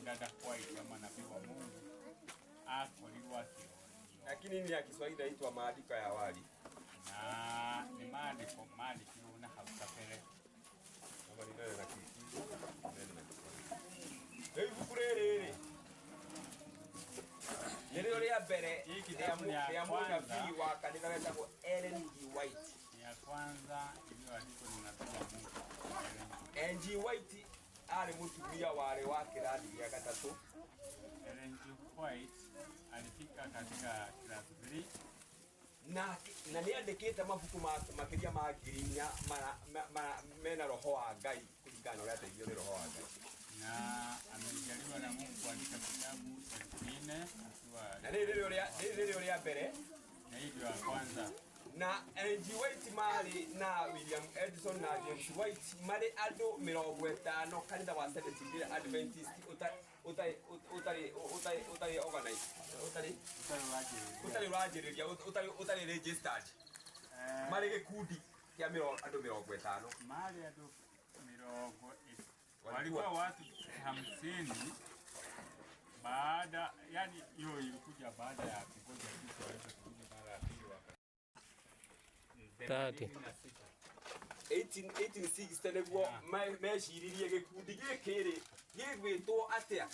dada White kama nabii wa Mungu akolirwa kio. Lakini ni ya Kiswahili inaitwa maandiko ya awali. Na ni maandiko na hausapele. Kama ni neno la Kiswahili. Ibuku rĩrĩ nĩrĩo rĩa mbere ya mũnabii wa kanitha wetagwo Ellen G. White. Ya kwanza iliyoandikwa na nabii wa Mungu Ellen G. White arĩ mũtumia warĩ wa kĩrathi gĩa gatatũ. Ellen G. White alifika katika kilasi 3 na nĩandĩkĩte mabuku makĩria ma 4,000 mena roho wa Ngai kũringana na ũrĩa ateithio nĩ roho wa Ngai. Na amejaliwa na Mungu kuandika kitabu 4,000 na nĩrĩo rĩa mbere na hii ndio ya kwanza. Na Ellen G. White marĩ na William Edison na James White marĩ andũ 50 kanitha wa Seventh-day Adventist ũtarĩ organized ũtarĩ registered marĩ gĩkundi kĩa andũ 50 marĩ andũ 50 walikuwa watu 50 baada, yani hiyo ilikuja baada ya kungoja Kristo aweze kurudi mara ya pili wakati 1860 nĩguo meciririe gĩkundi gĩkĩ gĩgwĩtwo atĩa.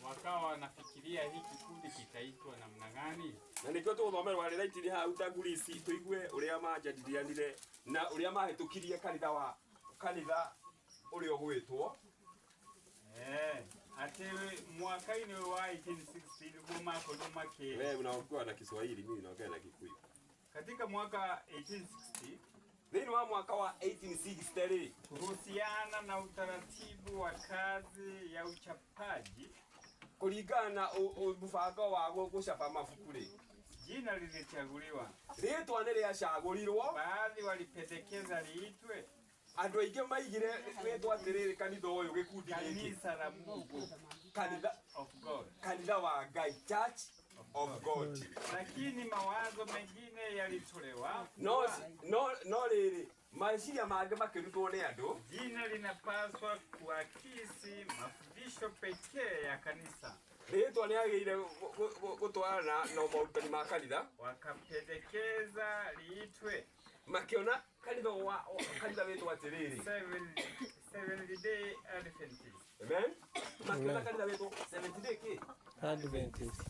Wakawa wanafikiria hii kikundi kitaitwa namna gani, na nĩkĩo tũgũthomerwa rĩraitiri hau tanguri ici tũigue ũrĩa manjadilianire na ũrĩa mahĩtũkirie kanitha ũrĩa ũgwĩtwo ati mwaka-inĩ wa 1860 nĩguo makorwo makĩ. Wewe unaongea na Kiswahili, mimi naongea na Gikuyu. Katika mwaka 1860, thĩinĩ wa mwaka wa 1860 kuhusiana na utaratibu wa kazi ya uchapaji, kũringana na mũbango wa gũcapa mabuku rĩ, jina lilichaguliwa, rĩtwa nĩ rĩacagũrirwo. Baadhi walipendekeza liitwe, andũ aingĩ maigire rĩtwa atĩrĩrĩ, kanitha ũyũ gĩkundi gĩkĩ, kanisa la Mungu, kanitha of God, kanitha wa Ngai, Church of God. Lakini mawazo mengine yalitolewa, no rĩrĩ meciria mangĩ makĩrutwo nĩ andũ, jina linapaswa kuakisi mafundisho pekee ya kanisa. Rĩtwa nĩagĩrĩire gũtwarana na maũrutani ma kanitha, wakapendekeza liitwe, makĩona kanitha wĩtwo atĩrĩrĩ Seventh-day Adventist. Amen. Makĩona kanitha wĩtwo Seventh-day Adventist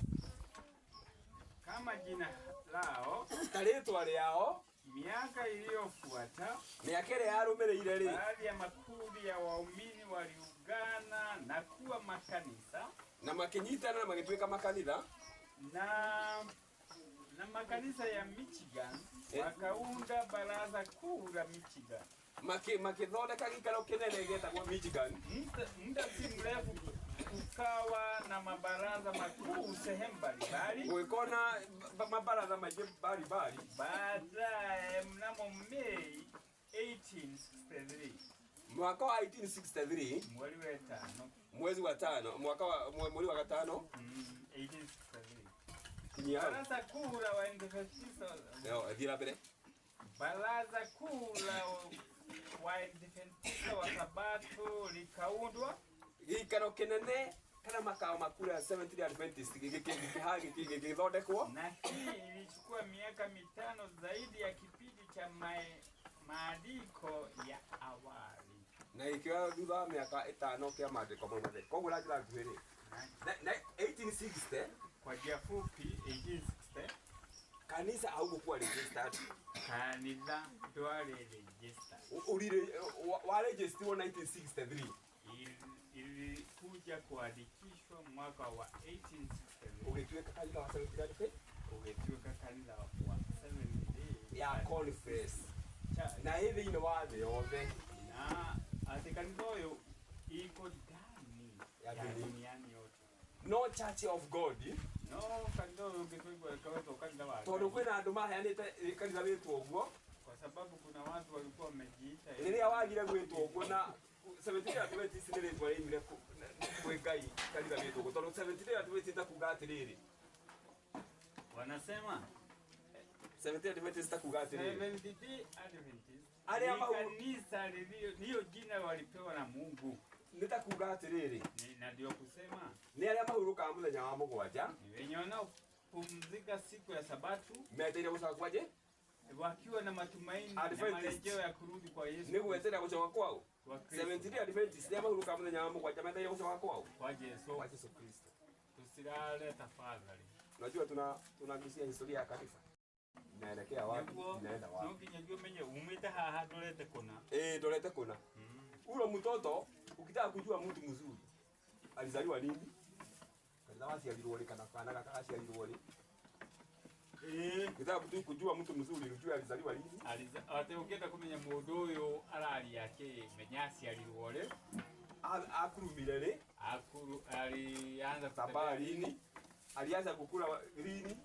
kama jina lao, rĩtwa rĩao. Miaka iliyofuata, miaka ĩrĩa yarũmĩrĩire rĩ, baadhi ya makundi ya waumini waliungana na kuwa makanisa, na makĩnyitana na magĩtuĩka makanitha, na makanisa ya Michigan wakaunda baraza kuu la Michigan. Makĩthondeka gĩikaro kĩnene gĩtagwo Michigan. Muda si mrefu kukawa na mabaraza makuu sehemu mbalimbali, kulikuwa na mabaraza mbalimbali. Baadaye mnamo Mei 1863, mwaka wa 1863, mwezi wa 5 mwaka wa mwezi wa 5 1863, baraza kuu la Waadventista, baraza kuu la Waadventista wa Sabato likaundwa. Gĩikaro kĩnene kana makao makuu ya Seventh-day Adventist gĩgĩthondekwo, na hii ilichukua miaka 5 zaidi ya kipindi cha maandiko ya awali, na ikiwa thutha wa miaka 5 kĩa maandĩko mau mathe. Koguo njĩra nguhĩ rĩ, na 1860, kwa njia fupi 1860, kanisa haukuwa registered. Kanitha ndwari registered. Wa registered 1963. Ilikuja kuandikishwa mwaka wa 1863. Ugĩtuĩka kanitha wa Seventh-day Adventist, ugĩtuĩka kanitha wa Seventh-day ya Conference na thĩinĩ wa thĩ yothe, na ati kanitha ũyũ iko ndani ya duniani yote. No Church of God, no kanitha ũyũ ũngĩtuĩka kawetwo kanitha wa tondũ kwĩna andũ maheanĩte kanitha wĩtwo ũguo, kwa sababu kuna watu walikuwa wamejiita rĩrĩa wagire gwĩtwo ũguo. Na Seventh-day Adventist nĩ rĩtwa rĩmire kwĩ Ngai kanitha wĩtwo ũguo, tondũ Seventh-day Adventist kuga atĩrĩrĩ, wanasema Seventh-day Adventist kuga atĩrĩrĩ, Seventh-day Adventist ni kanisa lililo jina walipewa na Mungu. nitakuga atiriri na ndio kusema ni aria mahuruka muthenya wa mugwanja ni wenye wanaopumzika siku ya Sabato meteire gucoka kwaje wakiwa na matumaini na marejeo ya kurudi kwa Yesu. Ni gweterera gucoka kwao 70 Adventist ni mahuruka muthenya wa mugwanja meteire gucoka kwao kwa Yesu. Kwa Yesu Kristo. Tusilale tafadhali. Unajua tunagusia historia ya kanisa. Inaelekea wapi? Inaenda wapi? Ndio kinyajua menye umwita haha dolete kuna. Dolete kuna. Ule mtoto ukitaka kujua mtu mzuri alizaliwa lini? Kanisa wasialirwo kana kana kakasialirwo lini? Ukitaka kujua mtu mzuri unajua alizaliwa lini? Ate ukienda kumenya mundu uyu arari yake menyasi alirwo le. Akurumire le. Alianza kutembea lini? Alianza kukula lini?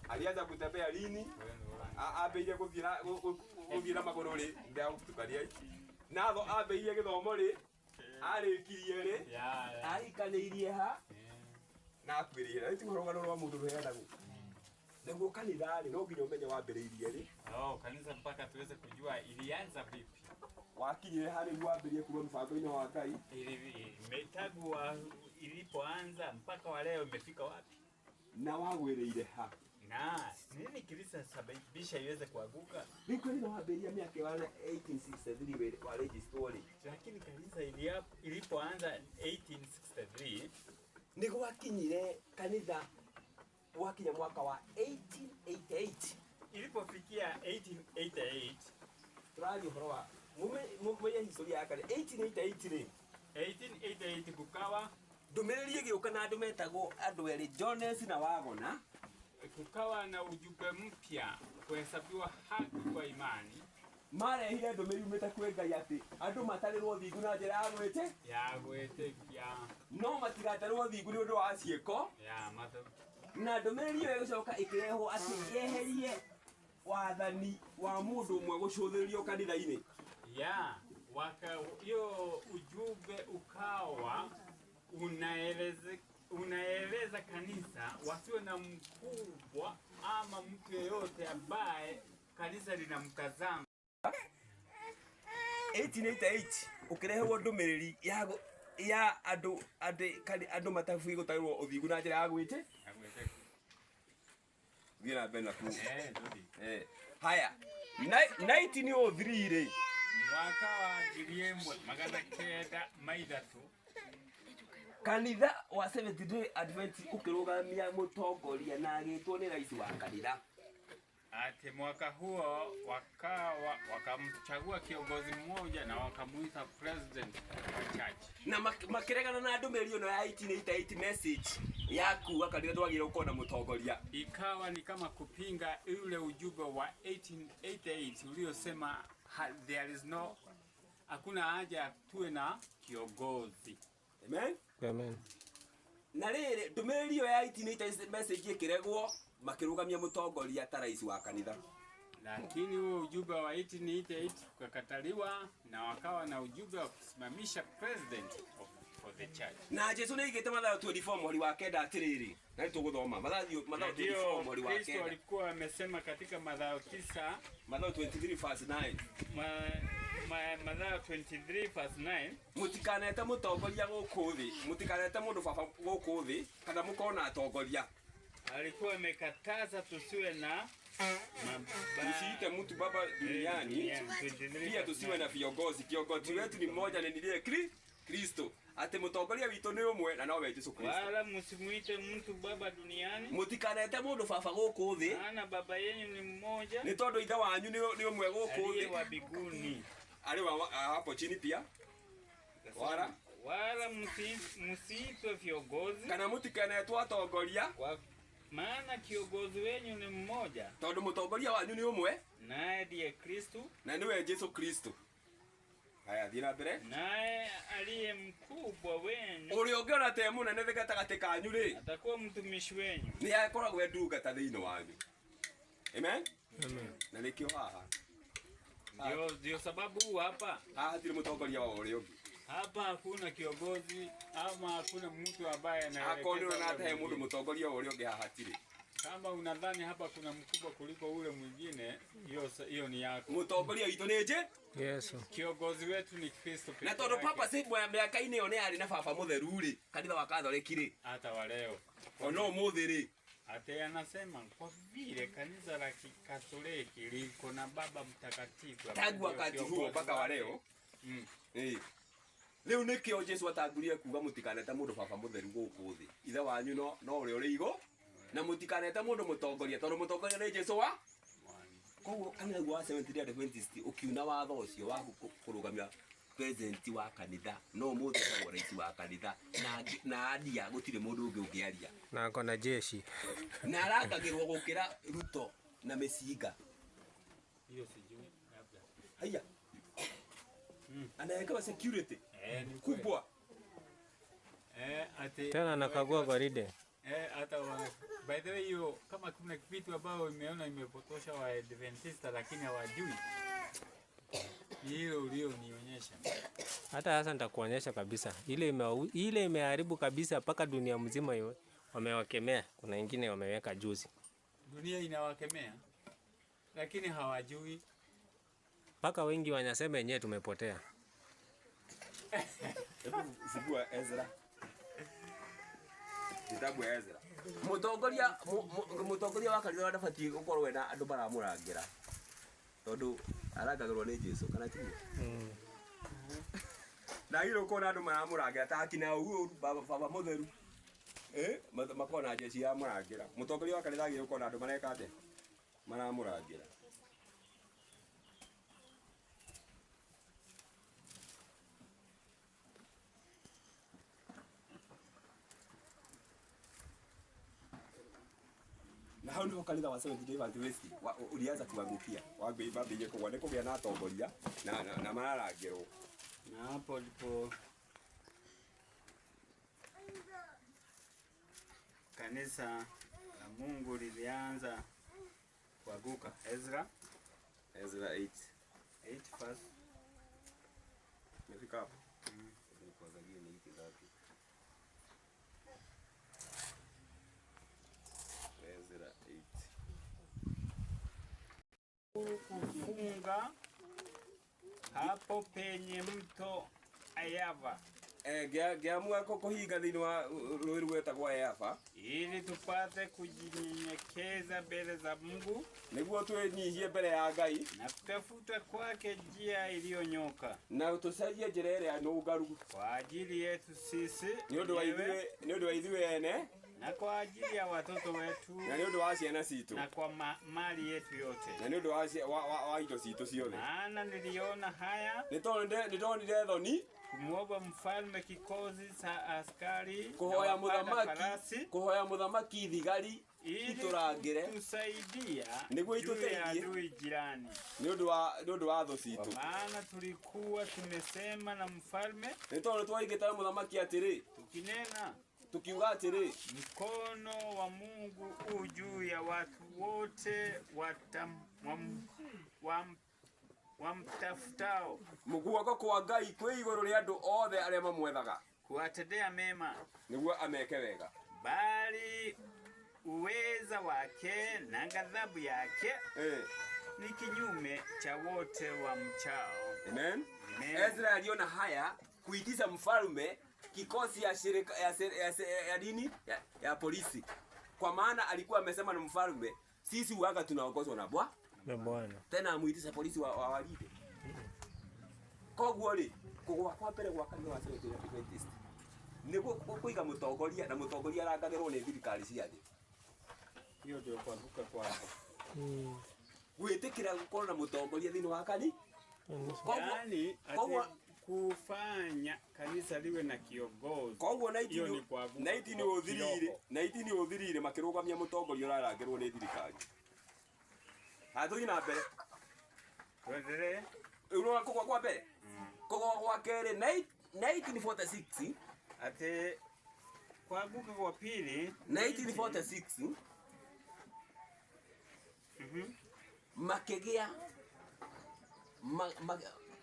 Alianza kutembea lini? Abeire kuthira maguru ri ndia gutukaria natho abeire githomo ri arikirie ri aikaniirie ha na akwiririe ri timurugano rwa mundu ruheanagwo niguo kanitha ri no nginya umenye wambiriirie ri kanisa mpaka tuweze kujua ilianza vipi wakinyire hari wambirie kuwa mfango-ini wa Ngai tangu ilipoanza mpaka wa leo imefika wapi na wagwiriire ha na nini kilisa sababisha iweze kuanguka? Ni kweli na waberia miaka ya 1863 wa story. Lakini kanisa ilipoanza 1863 niko wakinyire kanitha wakinya mwaka wa 1888. Ilipofikia 1888 radio horoa mume historia yake 1888 kukawa ndumiriri giuka na andu metagwo andu eri Jones na Wagona. Kukawa na ujumbe mpya kuhesabiwa haki kwa imani. Marehire ndumiriri umeta kwe Ngai ati andu matarirwo thingu na njira ya gwĩtĩkia no matigatarwo thingu ni undu wa ciĩko na ndumiriri iyo igucoka ikirehwo ati yeherie wathani wa mundu umwe gucũthĩrĩrio kanitha-ini hiyo ujumbe ukawa unaeleza kanisa wasiwe na mkubwa ama mtu yeyote ambaye kanisa linamtazama. 1888 ukirehewo ndumiriri ya andu matafuye gutairwo uthingu na njira ya gwite thina bena ku haya 1903 ri mwaka wa 1903 kanitha wa Seventh Day Adventist ukirugamia mutongoria na agitwo ni rais wa kanitha. Ati mwaka huo wakamchagua kiongozi mmoja na wakamuita president wa church. Na makiregana na ndumiriri no ya 1888 message yaku akanitha twagire ukona mutongoria. Ikawa ni kama kupinga ule ujumbe wa 1888 uliosema there is no hakuna haja tuwe na kiongozi. Amen. Amen. Na riri ndumiriri ya 1888 message ikiregwo makirugamia mutongoria ta rais wa kanitha. Lakini huo ujumbe wa 1888 ukakataliwa na wakawa na ujumbe wa kusimamisha president for the church. Na Yesu ni igite Mathayo 24 mweri wa kenda atiriri. Na tuguthoma Mathayo 24 mweri wa kenda. Kristo alikuwa amesema katika Mathayo 9 Mathayo 23 verse 9. Mathayo 23 verse 9 mutikanete mutongoria guku thi mutikanete mundu baba guku thi kana mukona atongoria. Alikuwa amekataza tusiwe na tusiite mtu baba duniani pia tusiwe na viongozi. Kiongozi wetu ni mmoja na ndiye Kristo. Ate mutongoria witu ni umwe na nowe Yesu Kristo. Wala msimuite mtu baba duniani. Mutikanete mundu baba guku thi. Maana baba yenu ni mmoja. Ni tondu ithe wanyu ni umwe guku thi. Wa biguni. Ali hapo chini pia. Wala msiitwe viongozi. Kana mutikanetwo atongoria. Maana kiongozi wenu ni mmoja. Tondu mutongoria wanyu ni umwe. Naye ndiye Kristo. Na niwe Yesu Kristo. Haya thina mbere. Naye aliye mkubwa wenu. Uri ungiona te munene gatagatĩ kanyu ri. Atakuwa mtumishi wenu. Ni akoragwo ndungata thĩinĩ wanyu. Amen. Amen. Na nikio haha. Ndio sababu hapa hatirĩ mũtongoria wa ũrĩa ũngĩ. Hapa hakuna kiongozi ama hakuna mtu ambaye anaelekeza. Akonirwo na atahe mũndũ mũtongoria wa ũrĩa ũngĩ haha hatirĩ. Kama unadhani hapa kuna mkubwa kuliko ule mwingine, hiyo ni yako. Mutongoria witũ nĩ nje? Yesu. Kiongozi wetu ni Kristo pekee. Na tondu papa si miaka-inĩ ĩyo nĩ arĩ na baba mũtheru rĩ, kanitha wa Katholiki rĩ, hata wa leo. Ona ũmũthĩ rĩ, ate anasema kwa vile kanisa la Kikatoliki liko na baba mtakatifu tangu wakati huo mpaka wa leo. Rĩu nĩkĩo Jesũ atangurie kuga mũtikanete mũndũ baba mũtheru gũkũ thĩ. Ithe wanyu no ũrĩa ũrĩ igũrũ, na mũtikanete mũndũ mũtongoria tondũ mũtongoria nĩ Jesũ wa. Koguo kanitha wa Seventh-day Adventist ũkiuna watho ũcio wa kũrũgamia president wa kanitha no mũthĩ wa rais wa kanitha na adia gũtirĩ mũndũ ũngĩ ũngĩaria na akona jeshi na arangagĩrwo gũkĩra Ruto na Mĩcinga. Hiyo sijui labda. Haya. Anawekewa security kubwa. Ate tena anakagua gwaride. Hata by the way hiyo kama kuna vitu ambavyo imeona imepotosha wa Adventista lakini hawajui. Hilo ulionionyesha. Hata sasa nitakuonyesha kabisa. Ile imeharibu kabisa mpaka dunia mzima wamewakemea. Kuna wengine wameweka juzi. Dunia inawakemea lakini hawajui. Mpaka wengi wanasema yenyewe tumepotea. Sibua Ezra. Kitabu ya Ezra. Mutongoria wa kanitha ndabatie gukorwo wena andu maramũrangĩra. Tondu arangagĩrwo nĩ Jesũ kana ti? Na hilo kona andu maramũrangĩra ta akina huo baba mũtheru. Makona jeshi ya mũrangĩra. Mutongoria wa kanitha agĩrĩirwo kona andu mareka atĩa? Maramũrangĩra. Na hau nĩho kanitha wa Seventh-day Adventist ulianza kuangukia. Wambĩrĩirie kũgwa nĩ kũgĩa na atongoria na mararangĩrwo. Na hapo ndipo kanisa la Mungu lilianza kuanguka. Ezra 8 first. Umefika hapo? Kufunga hapo penye mto Ayava. Ngiamua kuhinga thĩinĩ wa rũĩ rwetagwo Ayava ili tupate kujinyenyekeza mbele za Mungu, nĩguo twĩnyihie mbere ya Ngai na kutafuta kwake njia iliyonyoka, na tũcarie njĩra ĩrĩa nũngaru kwa ajili yetu sisi nĩ ũndũ wa ithuĩ ene, na kwa ajili ya watoto wetu, na nĩ ũndũ wa ciana citũ, na kwa mali yetu yote, na nĩ ũndũ wa indo citũ ciothe. Maana niliona haya, nĩndonire thoni kumwomba mfalme kikosi cha askari, kuhoya muthamaki thigari iturangire tusaidia niguo ituteithie adui jirani, nĩ ũndũ wa thũ citũ. Maana tulikuwa tumesema na mfalme, nĩ tondũ twaigĩte na muthamaki atĩrĩ, tukinena tukiuga atĩrĩ, mkono wa Mungu u juu ya watu wote wamtafutao, guoko kwa Ngai kwĩ igũrũ rĩa andũ othe arĩa mamwethaga, kuwatendea mema, nĩguo ameke wega. Bali uweza wake na ghadhabu yake ni kinyume cha wote wa mchao. Amen. Ezra aliona haya kuitisha mfalme kikosi ya shirika ya dini ya polisi, kwa maana alikuwa amesema na mfalme, sisi huaga tunaongozwa na Bwana. Tena amuitisha polisi wa walide. Koguo ri kugwa kwa mbere gwa kanitha wa Seventh-day Adventist nĩguo kũiga mũtongoria, na mũtongoria arangagĩrwo nĩ thirikari cia thĩ. Hiyo ndio kuanguka kwako. Gwĩtĩkĩra gũkorwo na mũtongoria thĩinĩ wa kanitha. Yaani kufanya kanisa liwe na kiongozi. Koguo naiti ni uthirire makĩrũgamia mũtongoria ũrarangĩrwo nĩ thirikari. Hatũthiĩ na mbere. Tuendelee. Unaona kugwa kwa mbere. Kugwa kwa kerĩ 1946 ate kuanguka kwa pili 1946 makĩgĩa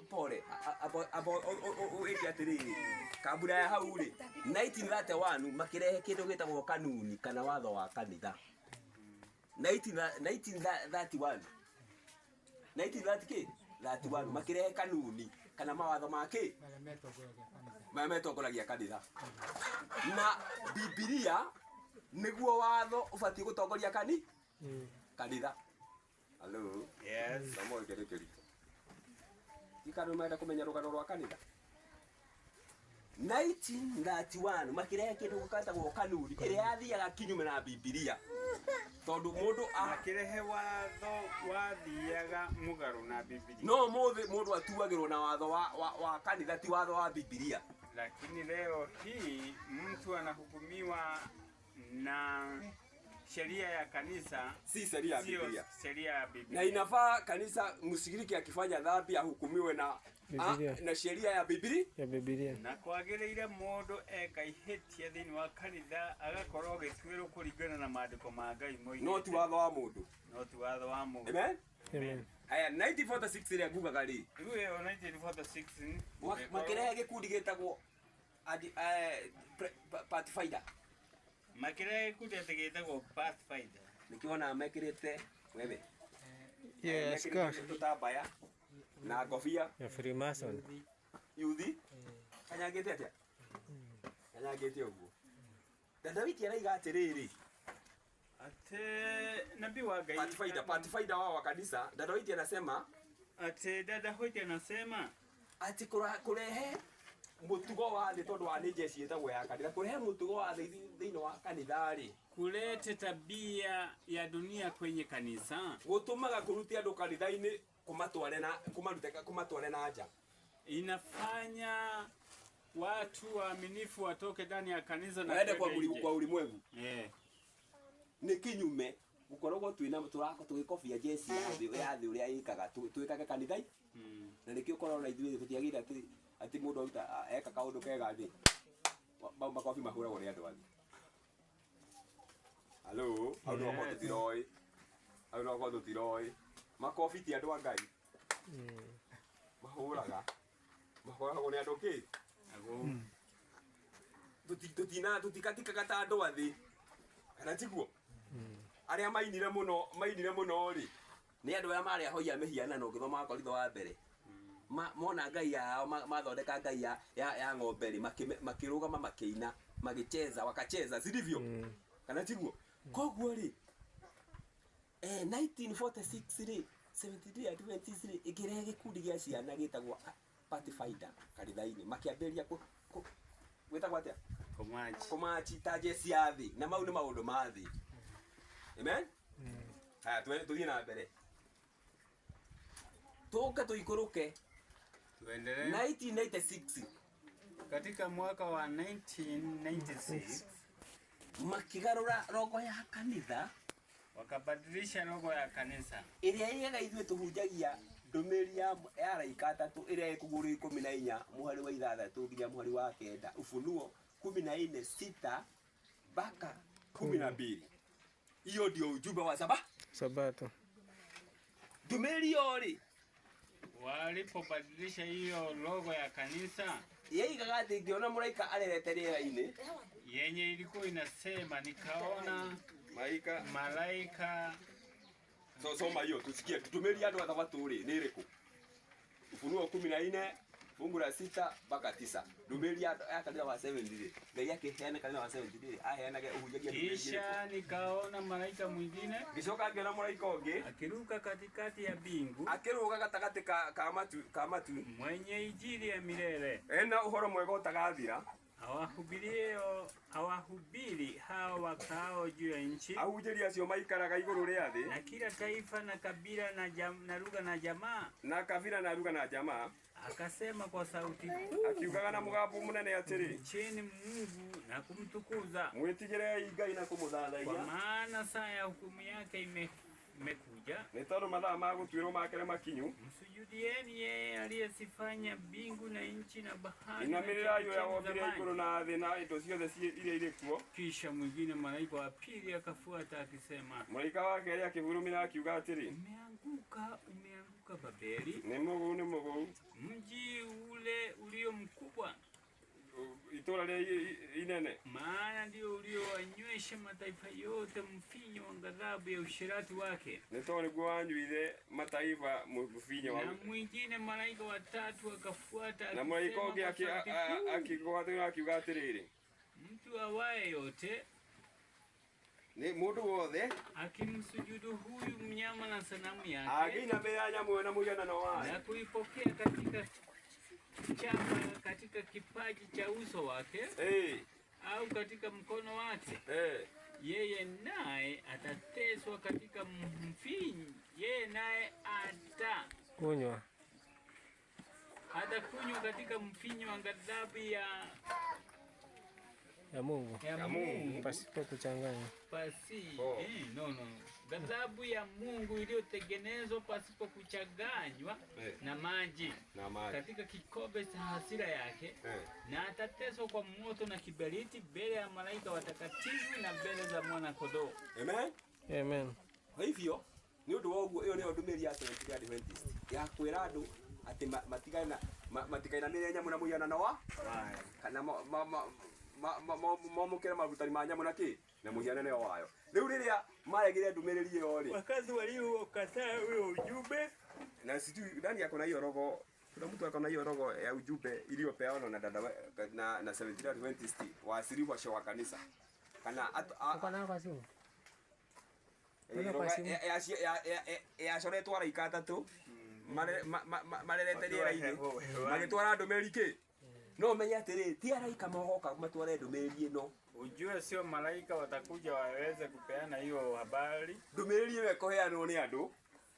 pole iki atiriri kabura ya hau ri 1931 makirehe kindu gitagwo kanuni kana watho wa kanitha. 1931 1931 makirehe kanuni kana mawatho make metongoragia kanitha na Biblia niguo watho ubatie gutongoria kanitha. Hello, yes, no more gerikeri ikano maenda kumenya rugano rwa kanitha 1931 makirehe kindu gukatagwo kanuni iria yathiaga kinyume na Biblia tondu mundu akirehe watho wathiaga mugaru na Biblia no mundu atuagirwo na watho wa kanitha ti watho wa Biblia. Lakini leo hii mtu anahukumiwa na sheria ya kanisa, si sheria ya Biblia. Sheria ya Biblia. Na inafaa kanisa mshiriki akifanya dhambi ahukumiwe na sheria ya Biblia. Na kwagereire mundu eka ihetia thini wa kanitha agakorwo gitwiro kuringana na maandiko ma Ngai moine. No ti watho wa mundu. Amen. Amen. Aya 1946 ile nguga gali. Iwe 1946 makirehe gikundi gitagwo Pathfinder. Makirehe gikundi gitagwo Pathfinder. Nikiona mekirite wewe. Yes, gosh. Tutabaya na kofia ya Freemason. Yuthi. Kanyagete atia. Kanyagete uguo. Dawidi araiga atiriri. Ate nabii wa Ngai Pathfinder wa kanisa Dawidi anasema Dawidi anasema ati kurehe mutugo wa thĩ tondu wa nĩ jeshi ĩtagwo ya kanitha kurehe mutugo wa thĩinĩ wa kanitha rĩ kulete tabia ya dunia kwenye kanisa gutumaga kurutia andu kanitha-inĩ kumatware na nja. Inafanya watu waaminifu watoke ndani ya kanisa na waende kwa ulimwengu. Ni kinyume gukoragwo twina tugikobia jeshi ya thĩ uria ikaga twikage kanitha na nikio korwo na ithuĩ tutiagire ati mundu eka kaundu kega thĩ makobi mahuragwo ni andu angĩ. Hello, au no tiroi makobi ti andu a Ngai mahuraga mahuragwo ni andu ki tutikatika ta andu a thĩ kana tiguo. Aria mainire muno ri ni andu aya mari ahoia mihianano ngithoma Koritho wa mbere mona Ngai yao mathondeka Ngai ya ng'ombe ri makirugama makiina magicheza wakacheza zilivyo kana tiguo. Koguo ri 1946 ri 73 Adventist ri ikirehe gikundi gia ciana gitagwo Pathfinder kanitha-inĩ makiambĩrĩria gwĩtagwo atia kumachi ta jeshi ya thĩ na mau nĩ maũndũ ma thĩ. Amen. Haya tuthie na mbere tuke tuikuruke tuendelee 1996 katika mwaka wa 1996 makigarura rogo ya kanitha wakabadilisha rogo ya kanisa iria yega ithuĩ tuhunjagia ndũmĩrĩri ya araika atatũ iria ikuguru 14 muhari wa 6 nginya muhari wa 9 Ufunuo 14:6 mpaka 12. Hiyo ndio ujumbe wa Sabato. Ndũmĩrĩri yori walipobadilisha hiyo logo ya kanisa yeigaga atĩ ngiona mũraika arerete rĩera-inĩ yenye ilikuwa inasema nikaona malaika soma hiyo tusikie ndũmĩrĩri andũ a Sabato rĩ nĩ ĩrĩkũ. Ufunuo 14 fungu la 6 mpaka 9. Ndũmĩrĩri ya kanitha wa 7 rĩ Ngai akiheana kanitha wa 7 rĩ aheanage ũhunjagia ndũmĩrĩri. Kisha nikaona malaika mwingine gicoka ngiona mũraika ũngĩ akiruka katikati ya bingu akiruka gatagati ka matu mwenye injili ya milele ena uhoro mwega utagathira awahubiri hao wakao juu ya nchi ahunjĩria acio maikaraga igũrũ rĩa thĩ na kila taifa na kabila na lugha na jamaa na kabila na lugha na jamaa. Akasema kwa sauti kuu akiugaga na mũgambo mũnene atĩrĩ mcheni Mungu na kumtukuza mwĩtigĩrei Ngai na kũmũthathaiya kwa maana saa ya hukumu yake imekuja nĩ tondũ mathaa ma gũtuĩrwo make nĩ makinyu. Msujudieni yeye aliyesifanya mbingu na nchi na bahari inamĩrĩrai ũrĩa wombire igũrũ na thĩ na indo ciothe iria irĩ kuo. Kisha mwingine malaika wa pili akafuata akisema malaika wa kerĩ akĩhurumĩra akiuga atĩrĩ umeanguka Babeli nĩ mũgũu mji ule ulio mkubwa itũra rĩa inene, maana ndio uliowanywesha mataifa yote mvinyo wa ghadhabu ya usherati wake. nĩ tondũ nĩguo wanyuire mataifa mũvinyo wa. Na mwingine malaika watatu akafuata, na malaika ũngĩ akĩgwatĩra akiuga atĩrĩrĩ, mtu awaye yote nĩ mũndũ wothe akimsujudu huyu mnyama na sanamu yake, akĩinamĩrĩra nyamũ na mũhianano wayo, na kuipokea katika chapa katika kipaji cha uso wake au katika mkono wake, yeye naye atateswa katika mvinyo, yeye naye atakunywa katika mvinyo wa ghadhabu ya Mungu pasipo kuchanganya. Ghadhabu ya Mungu iliyotengenezwa pasipo kuchanganywa na maji katika kikombe cha hasira yake, na atateswa kwa moto na kiberiti mbele ya malaika watakatifu na mbele za mwana kondoo. Amen. Amen. Kwa hivyo ni ũndũ wa ũguo, ĩyo nĩyo ndũmĩrĩri ya Seventh Day Adventist ya kwĩra andũ atĩ matikainamĩrĩre nyamũ na mũhianano wa kana mamũkĩre marutani ma nyamũ na kĩ na mũhianano wayo. Rĩu rĩrĩa maregire ndũmĩrĩri ĩyo rĩ, wakazi waliokataa huyo ujumbe, na sijui ndani yako na hiyo roho, kuna mtu akona hiyo roho ya ujumbe iliyopeanwa na dada na Seventh Day Adventist waasiriwa wa kanisa kana Ukona kwa simu yacoretwo araika atatũ marerete rĩera-inĩ magĩtwara ndũmĩrĩri kĩ. No menye atĩrĩ, ti araika mogoka matware ndũmĩrĩri ĩno. Ujue sio malaika watakuja waweze kupeana hiyo habari. Ndũmĩrĩri ĩyo ĩkũheanwo nĩ andũ.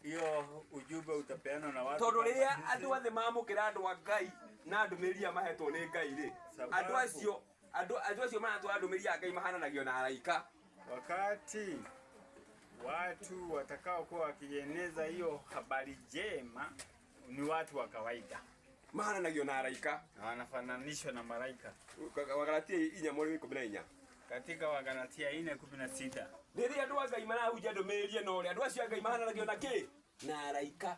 Hiyo ujumbe utapeanwa na watu. Tondũ rĩrĩa andũ othe mamũkĩra andũ a Ngai na ndũmĩrĩri mahetwo nĩ Ngai rĩ, andũ acio maratwara ndũmĩrĩri ya Ngai mahananagio na araika. Wakati watu watakao kuwa wakieneza hiyo habari njema ni watu wa kawaida, mahananagio na araika, wanafananishwa na malaika. Wagalatia 4:14. Katika Wagalatia 4:16. Rĩrĩa andũ a Ngai marahunjia ndũmĩrĩri ĩno rĩ, andũ acio a Ngai mahananagio na kĩ? Na araika.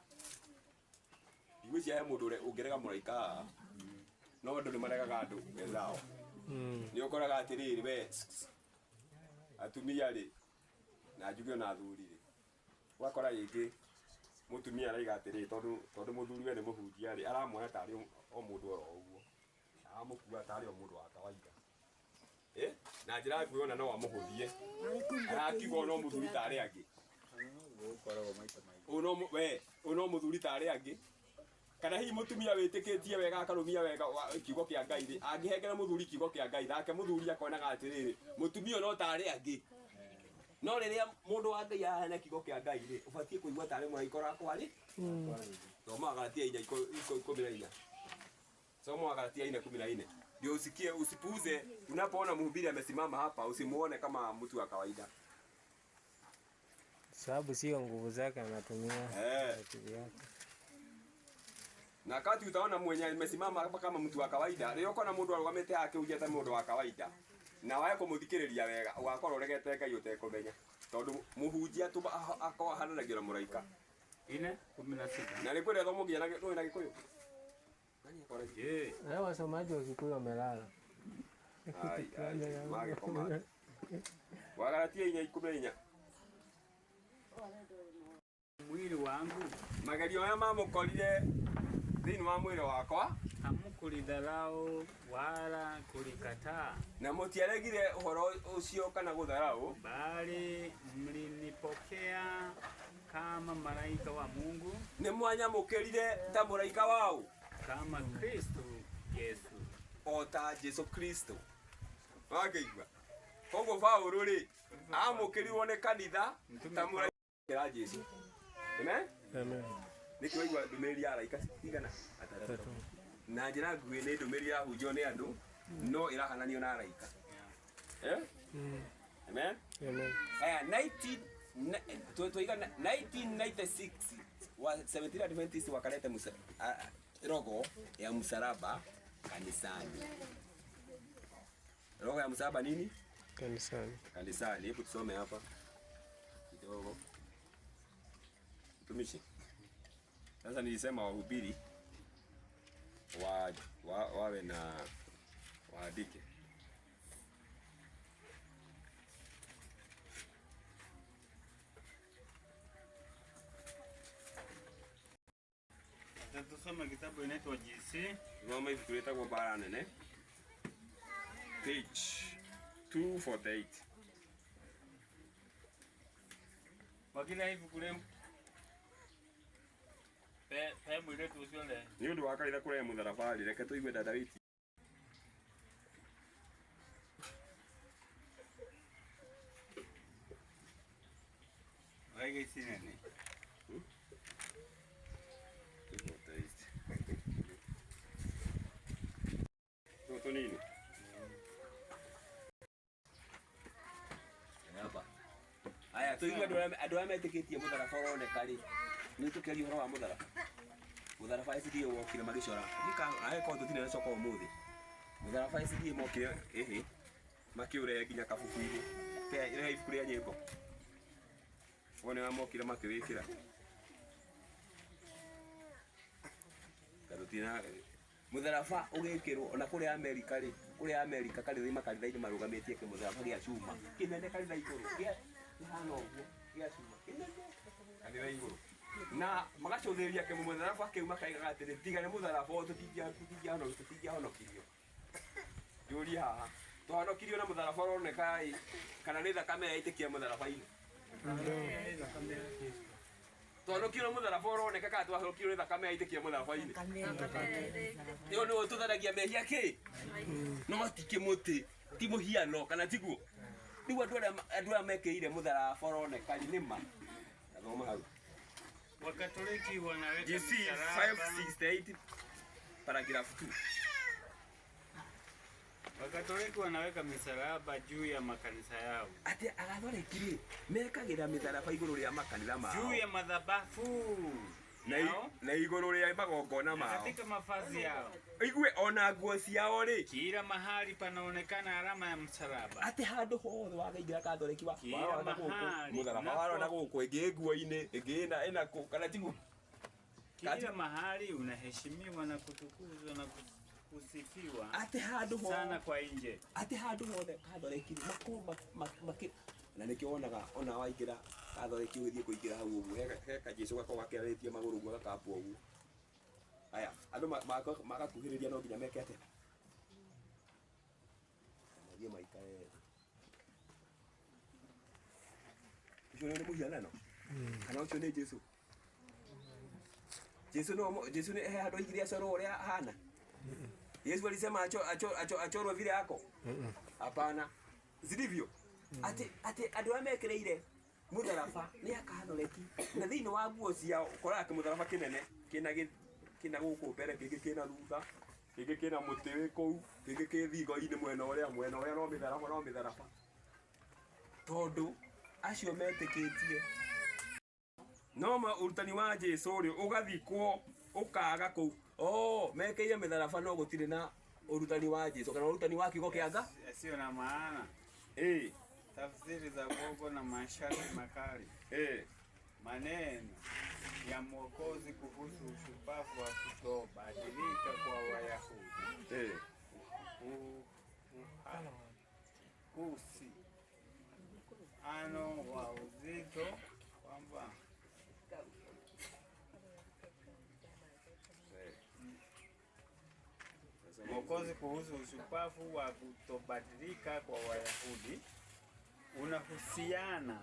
Igwĩcia he mũndũ ũngĩrega mũraika, no andũ nĩ maregaga andũ wenzao. Nĩ ũkoraga atĩrĩrĩ we atumia rĩ na njugio na athuri rĩ, wakora rĩngĩ mũtumia araiga atĩrĩ tondũ mũthuri we nĩ mũhunjia rĩ, aramuona tarĩ o mũndũ oro ũguo, aramũkua tarĩ o mũndũ wa kawaida na njĩra nguona no amũhũthie, arakiuga no mũthuri tarĩ angĩ, no mũthuri tarĩ angĩ, kana hihi mũtumia wĩtĩkĩtie wega akarũmia wega kiugo kĩa Ngai rĩ, angĩhengera mũthuri kiugo kĩa Ngai nake mũthuri akonaga atĩrĩrĩ mũtumia no tarĩ angĩ. No rĩrĩa mũndũ wa Ngai ahana kiugo kĩa Ngai rĩ, ũbatiĩ kũigua tarĩ mũraika ũrakwa rĩ. Soma Galatia 4:14. Soma Galatia 4:14. Ndio usikie, usipuuze unapoona mhubiri amesimama hapa, usimuone kama mtu wa kawaida. Sababu sio nguvu zake anatumia. Na kati utaona mwenye amesimama hapa kama mtu wa kawaida, leo kuna mundu arũgamĩte hake ujeta mundu wa kawaida. Na wae kũmũthikĩrĩria wega, wakorwo ũregete Ngai ũtekũmenya. Tondũ mũhunjia tu akwa hananagia na mũraika. 4:16. Na nĩkwenda thomogia na Gĩkũyũ. Nani akoreje? Leo wasomaji wa Gĩkũyũ wamelala. Magĩkoma. Wagalatia 4:14. Mwili wangu magerio aya mamũkorire thĩinĩ wa mwĩrĩ wakwa, hamũkũrĩtharau wala kũrĩkataa, na mũtiaregire ũhoro ũcio kana gũtharau, bali mlinipokea kama malaika wa Mungu, nĩ mwanyamũkĩrire ta mũraika wao, kama Kristo Yesu, o ta Jesu Kristo. Wakĩigua koguo Paulo rĩ amũkĩrirwo nĩ kanitha ta mũraika wa Jesu. Amen. Amen. Nĩkĩo igua ndũmĩrĩri ya araika igana atatũ. Na njĩra nguhĩ nĩ ndũmĩrĩri ya hunjio nĩ andũ no ĩrahananio na araika. Amen. Amen. 1996 wa Seventh Day Adventist wakaleta rogo ya msalaba kanisani. Rogo ya msalaba nini? Kanisani. Kanisani. Hebu tusome hapa kidogo. Tumishi. Sasa nilisema wahubiri wawe waandike. Tusome kitabu inaitwa JC. Mama hivi tuletagwo Mbara Nene. Page 248. Wakila hivi kule pe mwile tusiole. Ni undu wa kaitha kure mutharabari reke tuigue Dadawiti. Wage sinene. Toto nini? Hapa. Aya tuigue andu ametikitie mutharaba uroneka ri. Ni tukeri horo wa mutharaba. Mutharaba icidi wokire magicora. Nika ae ko tutine na soko umuthi. Mutharaba icidi mokire makiure nginya kabuku-ini. Pe ire ibuku ria nyimbo. Wone wa mokire makiwikira. Karutina mutharaba ugikirwo ona kuri Amerika ri. Kuri Amerika kari makanitha-ini marugamitie ke mutharaba gia cuma. Kinene kari iguru. Hano uguo gia cuma. Kinene kari iguru. Na magacotheria ke mutharaba ke makaigaga atiri tigane mutharaba tutigiahonokirio. Yuri haha. Twahonokirio na mutharaba uroneka kana ni thakame yaitikia mutharaba-ini. Twahonokirio mutharaba uroneka kana twahonokirio ni thakame yaitikia mutharaba-ini. Yo no tutharagia mehia ki? No tike muti, ti muhiano kana tiguo. Riu andu a mekeire mutharaba uroneka ni ma. Thoma hau. Wakatoliki wanaweka JC 568 paragraph 2. Wakatoliki wanaweka misalaba juu ya makanisa yao. Ati agathoreki mekagira mitharaba iguru ria makanitha mao. Juu ya madhabahu. Na iguru ria magongona mao. Katika mavazi yao. Igue ona nguo ciao ri. Kila mahali panaonekana alama ya msalaba. Ati handu hothe wagaingira kathoreki wa. Kila mahali. Mutharaba warona guku ingi nguo-ini ingi ina ku kana tigu. Kila mahali unaheshimiwa na kutukuzwa na kusifiwa. Ati handu hothe sana kwa nje. Ati handu hothe kathoreki makoma na nikio onaga ona waingira kathoreki uthie kuingira hau uguo heka Jesu gako gakiraritie maguru guo gakapu uguo. Aya andu magakuhiriria no nginya meke ate ngie maikae icio ni muhianano kana ucio ni Jesu. Jesu ni handu igire acoro uria hana. Yesu alisema achorwe vile yako. Hapana. Zilivyo. Ati andu amekireire mutharaba ni akathoreki na thiini wa nguo ciao ukora ati mutharaba kinene kina guku mbere kingi kina thutha kingi kina muti wi kuu kingi ki thigo-ini mwena uria no mitharaba tondu acio metikitie no ma urutani wa Jesu ri ugathikwo ukaga kuu mekeire mitharaba no gutire na urutani wa Jesu kana urutani wa kiugo kianga sio na maana. Tafsiri za gogo na masharti makali. Maneno ya Mwokozi kuhusu ushupavu wa kutobadilika kwa Wayahudi. Usi ano wa uzito kwamba Mwokozi kuhusu ushupavu wa kutobadilika kwa Wayahudi unahusiana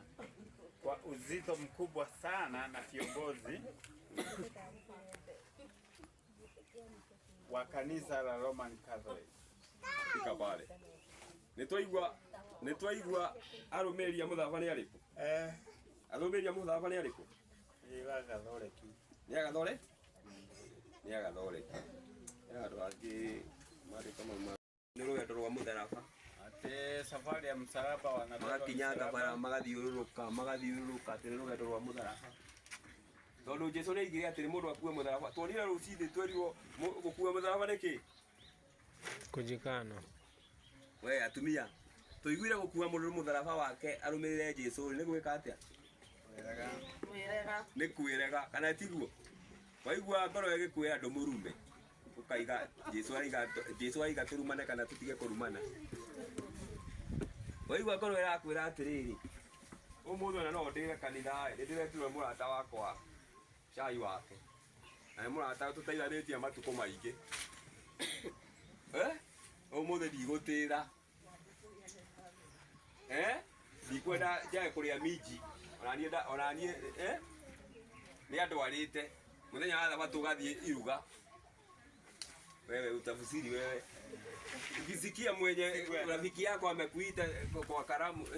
kwa uzito mkubwa sana na viongozi wa kanisa la Roman Catholic. Ikabale. Nitwaigua arumiria mutharaba ni ariku? Arumiria mutharaba ni ariku? Ni Agathoreki. Ni Agathore? Ni Agathoreki. Andu angi mari kama ni rugendo rwa mutharaba. Safari ya msalaba wanabeba magakinyaga bara magathiururuka ati ni rugendo rwa mutharaba. Tondu Jesu ni igire ati mundu akue mutharaba. Twonire rucithi twerirwo gukua mutharaba niki? Kujikana. We atumia tuiguire gukua mundu mutharaba wake arumirire Jesu ni gwika atia? Ni kwirega kana tiguo? Waigua ngoro igikwira andu murume ukaiga Jesu aiga turumane kana tutige kurumana. Waigua ngoro irakwira atiriri umuthi ona no ndire kanitha ndiretire murata wakwa cai wake na murata tutaithanitie matuko maingi umuthi ndigutira ndikwenda njae kuria minji ona nie ni andwarite muthenya wa Thabatũ gathie iruga wewe utafsiri wewe ukisikia mwenye rafiki yako amekuita kwa karamu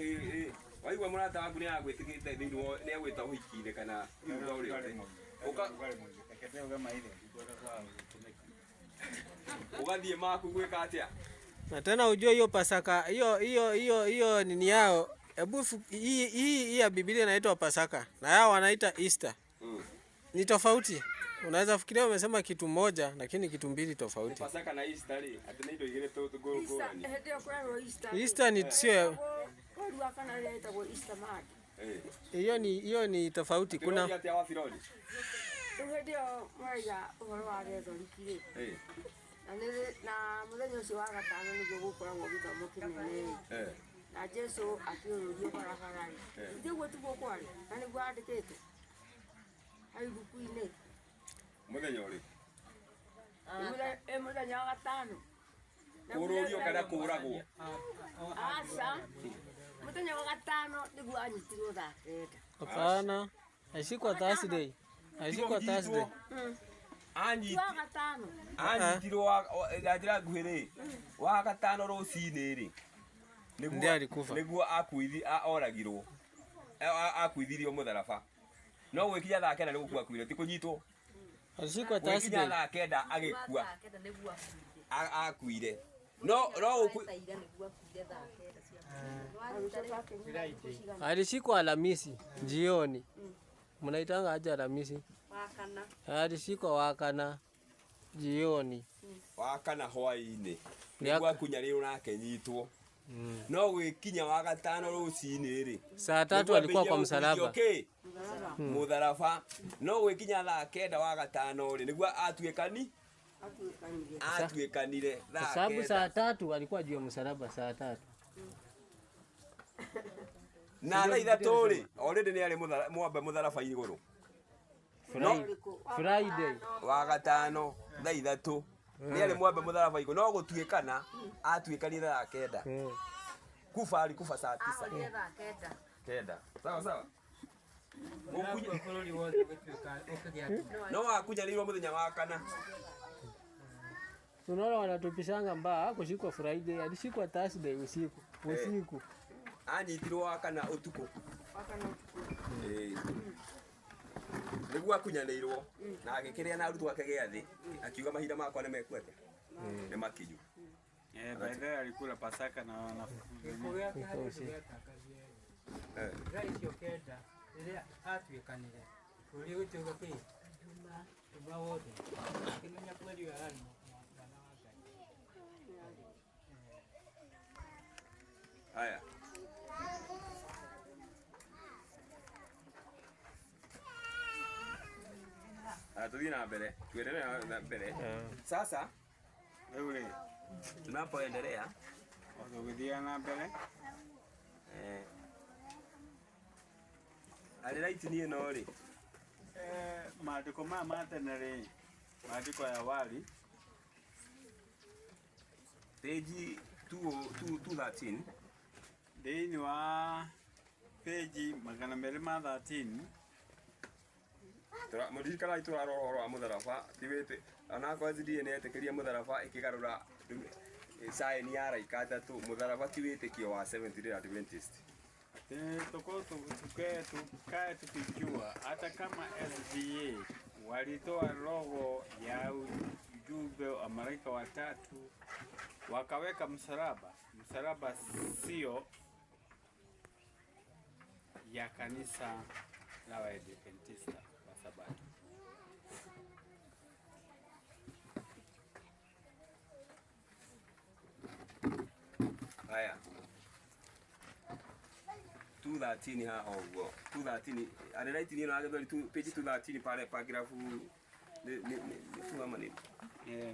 waigua murata waku ni agwitigite thiru ni agwita uhiki-ine kana iruga uri ugathie maku gwika atia na tena ujue hiyo Pasaka hiyo nini yao. Hebu hii ya Biblia inaitwa Pasaka na yao wanaita Easter. Ni tofauti. Unaweza fikiria umesema kitu moja lakini kitu mbili tofauti. Pasaka na Easter ati ndio igire to gurugurani. Easter ni sio hiyo ni tofauti. Kuna na muthenya ucio wa gatano niguo gukoragwo githomo kinene na Jesu akiururio barabara-ini ndiguo tuguo kwari na niguo andikite hai ruku-ini muthenya uri muthenya wa gatano kururio kana kuragwo asa muthenya wa gatano niguo anyitirwo thaa kenda. Hapana, haishikwa Thursday. Haishikwa Thursday. Anyitirwo wa njira nguhiri wa gatano rucini ri ndio alikufa niguo oragirwo akuithirio mutharaba no gwikinya thaa kenda niguo akuire ti kunyitwo haishikwa Thursday gwikinya thaa kenda agikua akuire no alishikwa Alhamisi jioni. Mnaitanga aje Alhamisi? Wakana. Alishikwa wakana jioni. Wakana hwaini niguo akunyarĩrwo nake nyitwo no gwikinya wa gatano rucini ri saa 3 alikuwa kwa msalaba mutharaba no gwikinya thaa kenda wa gatano ri niguo atuikanire sababu saa 3 alikuwa juu ya msalaba saa 3 na thaa ithatũ ri already ni ari mwambe mutharaba iguru Friday wa gatano thaa ithatũ ni ari mwambe mutharaba iguru no gutuikana atuikanire thaa kenda kufa saa 9 kenda sawa no akunyarĩirwo muthenya wa kana. Tunaona wanatupishanga mbaya kushikwa Friday, alishikwa Thursday usiku. Anyitirwo wakana utuku. Niguo akunyanĩirwo na agĩkĩrĩa na arutwo ake gĩathĩ akiuga mahinda makwa nĩ mekwete nĩ makinyu. Baadaye alikula Pasaka na wanafunzi. Raisio kenda ile atuikanire. Uli utuga ki. Tuma wote. Kinya kweli ya rani. Haya. Tuthi na mbele. Tuendelee na mbele. Sasa wewe tunapoendelea wakagudhia na mbele aliraiti ni ino ri maandiko maya matenere maandiko ya awali page 213 thĩinĩ wa page 213 muririkana iturarora ũhoro wa mutharaba tiwite onakwa thidie nĩ etĩkĩria mutharaba ĩkĩgarũra saini ya raika tatu mutharaba tiwĩtĩkio wa Seventh-day Adventist. Tukae tukijua hata kama SDA walitoa logo ya ujumbe wa malaika watatu wakaweka msalaba sio ya kanisa la Waadventista wa Sabato. Haya 213 ha ogo 213 aliraiti ni na page 213 pale paragraph ni tuama ni kusomea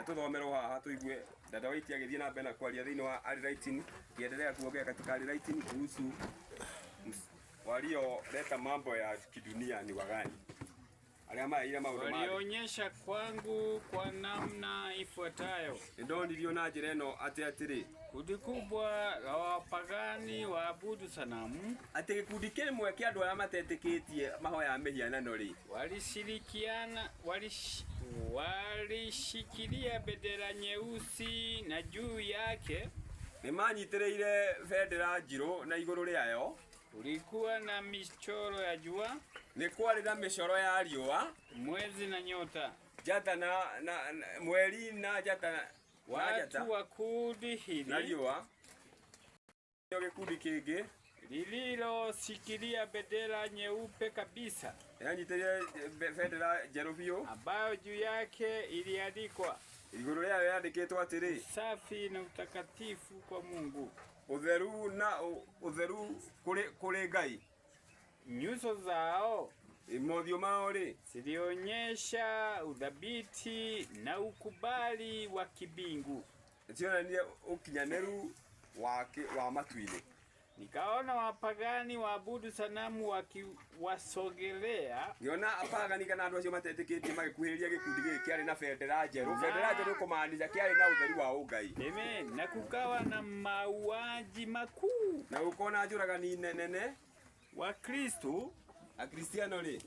Tuthomero haha tuigue dada Waiti agithie na mbere na kwaria thiini wa early writing, kiendelea kuongea katika early writing kuhusu walioleta mambo ya kidunia ni wagani. Walionyesha kwangu kwa namna ifuatayo. Ndio niliona njira ino atiri kundi kubwa la wapagani waabudu sanamu, ati gikundi kimwe kia andu aria matetikitie mahoya mihianano ri walishikilia bendera nyeusi na juu yake nimanyitireire bendera njiru na iguru riayo kulikuwa na michoro ya jua, ni kwari na michoro ya riua, mwezi na nyota, jata na mweri na jata. Watu wa kundi hili na riua ndio kikundi kingi lililoshikilia bendera nyeupe kabisa, yanjitiria bendera njeru ambayo juu yake iliandikwa, iguru yayo yandikitwo atiri safi na utakatifu kwa Mungu, utheru kuri Ngai. Nyuso zao imothio mao ri zilionyesha udhabiti na ukubali wa kibingu, cionania ukinyaneru wa matwini. Nikaona wapagani waabudu sanamu wakiwasogelea. Niona apagani kana andu acio matetikitie magikuhiria gikundi giki ari na bendera njeru. Bendera njeru kumaanisha kiari na utheri wa Ngai. Amen. Na kukawa na mauaji makuu. Na ukona njuragani nene wa Kristo, akristiano ri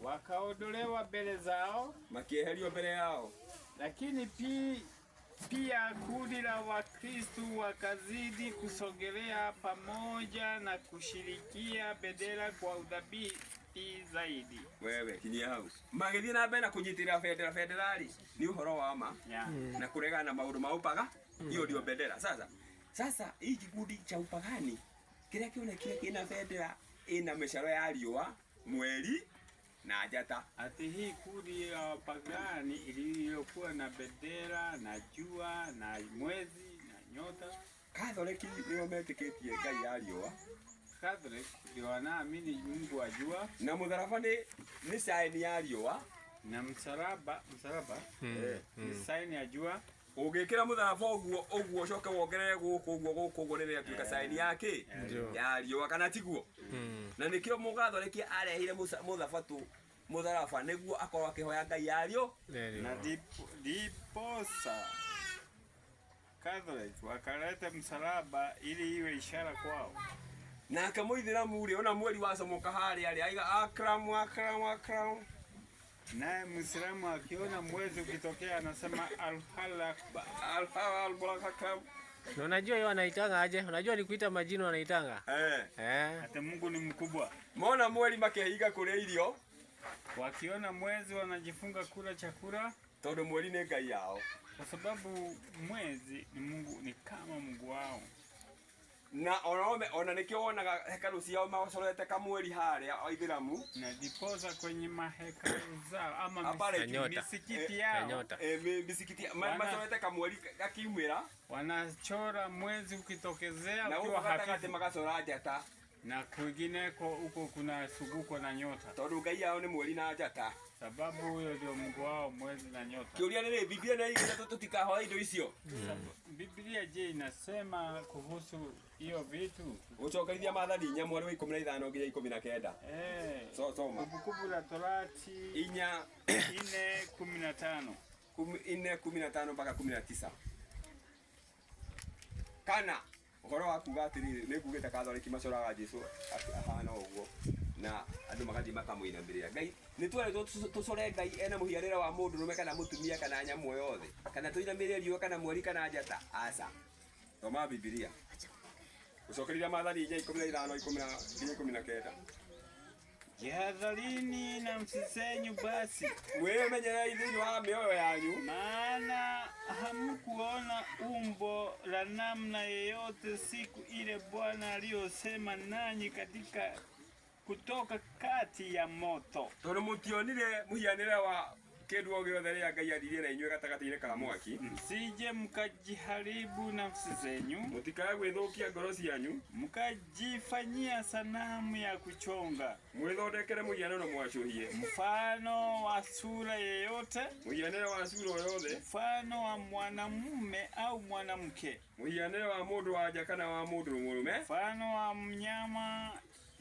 wakaondolewa mbele zao, makieherio mbele yao. Lakini pia kundi la Wakristo wakazidi kusogelea pamoja na kushirikia bendera kwa udhabiti zaidi. Wewe kinyia hau magithie na mbere na kunyitira federali ni uhoro wa ma na kurega na maundu maupaga hiyo ndio bendera. Sasa hii kikundi cha upagani kile kina bendera ina misharo ya riua, mweri na jata. Ati hii kundi ya wapagani iliyokuwa na bendera na jua na mwezi na nyota. Katholiki ndio metiketie Ngai ya riua. Catholic ndio wanaamini Mungu wa jua, na mutharaba ni sign ya riua, na msalaba ni sign ya jua. Ugikira mutharaba uguo coke wongerere guku rire tuika sign yake ya riua kana tiguo. Na nikio Mukatholiki arehire mutharaba niguo akorwo akihoya Ngai ya riua, na diposa Catholic wakaleta msalaba ili iwe ishara kwao. Na kama Muithiramu ri ona mweri wacomoka hari ari aiga akram. Naye Muislamu akiona mwezi ukitokea anasema Allahu Akbar. Na unajua hiyo wanaitanga aje? Unajua ni kuita majina wanaitanga? Hata Mungu ni mkubwa. Mona mweri makehiga kuria irio. Wakiona mwezi wanajifunga kula chakula. Tondu mweri ni Ngai yao. Kwa sababu mwezi ni Mungu, ni kama Mungu wao. Na ona nikio wonaga hekalu ciao macorete kamweri haria Aithiramu na diposa kwenye mahekalu zao ama misikiti yao. Misikiti macorete kamweri gakiumira, wanachora mwezi ukitokezea na ukiwa hafifu magacora jata, na kwingineko huko kuna suguko na nyota. Tondu Ngai yao ni mweri na jata, sababu huyo ndio Mungu wao, mwezi na nyota. Kiuria ni Biblia na hiyo tutikahoa indo icio. Biblia je inasema kuhusu hiyo vitu? Ucokerithia Mathani 4:15 nginya 19. Soma Kumbukumbu la Torati 4:15 mpaka 19. Kana uhoro wa kuga atiri ni kugite Katholiki macoraga Jesu ahana uguo na andu magathi makamuinambiria Ngai. Ni twere tucore Ngai ena muhiarira wa mundu rume kana mutumia kana nyamu yothe kana tuinambiria riua kana mweri kana jata asa. Soma Biblia ucokerithia Mathani 4:15-19. Jihadharini na msisenyu basi, wewe menyerei thini wa mioyo yanyu, maana hamkuona umbo la namna yoyote siku ile Bwana aliyosema nanyi kutoka kati ya moto. Tondu mutionire muhianire wa Kindu o giothe ria Ngai aririe na inyuĩ gatagatĩ-inĩ ka mwaki, msije mkajiharibu nafsi zenyu, mũtikae gwĩthũkia ngoro cianyu, mkajifanyia sanamu ya kuchonga, mwĩthondekere mũhianano mwacũhie, mfano wa sura yeyote, mũhianĩre wa sura o yothe, mfano wa mwanamume au mwanamke, mũhianĩre wa mũndũ wa nja kana wa mũndũ mũrũme, mfano wa mnyama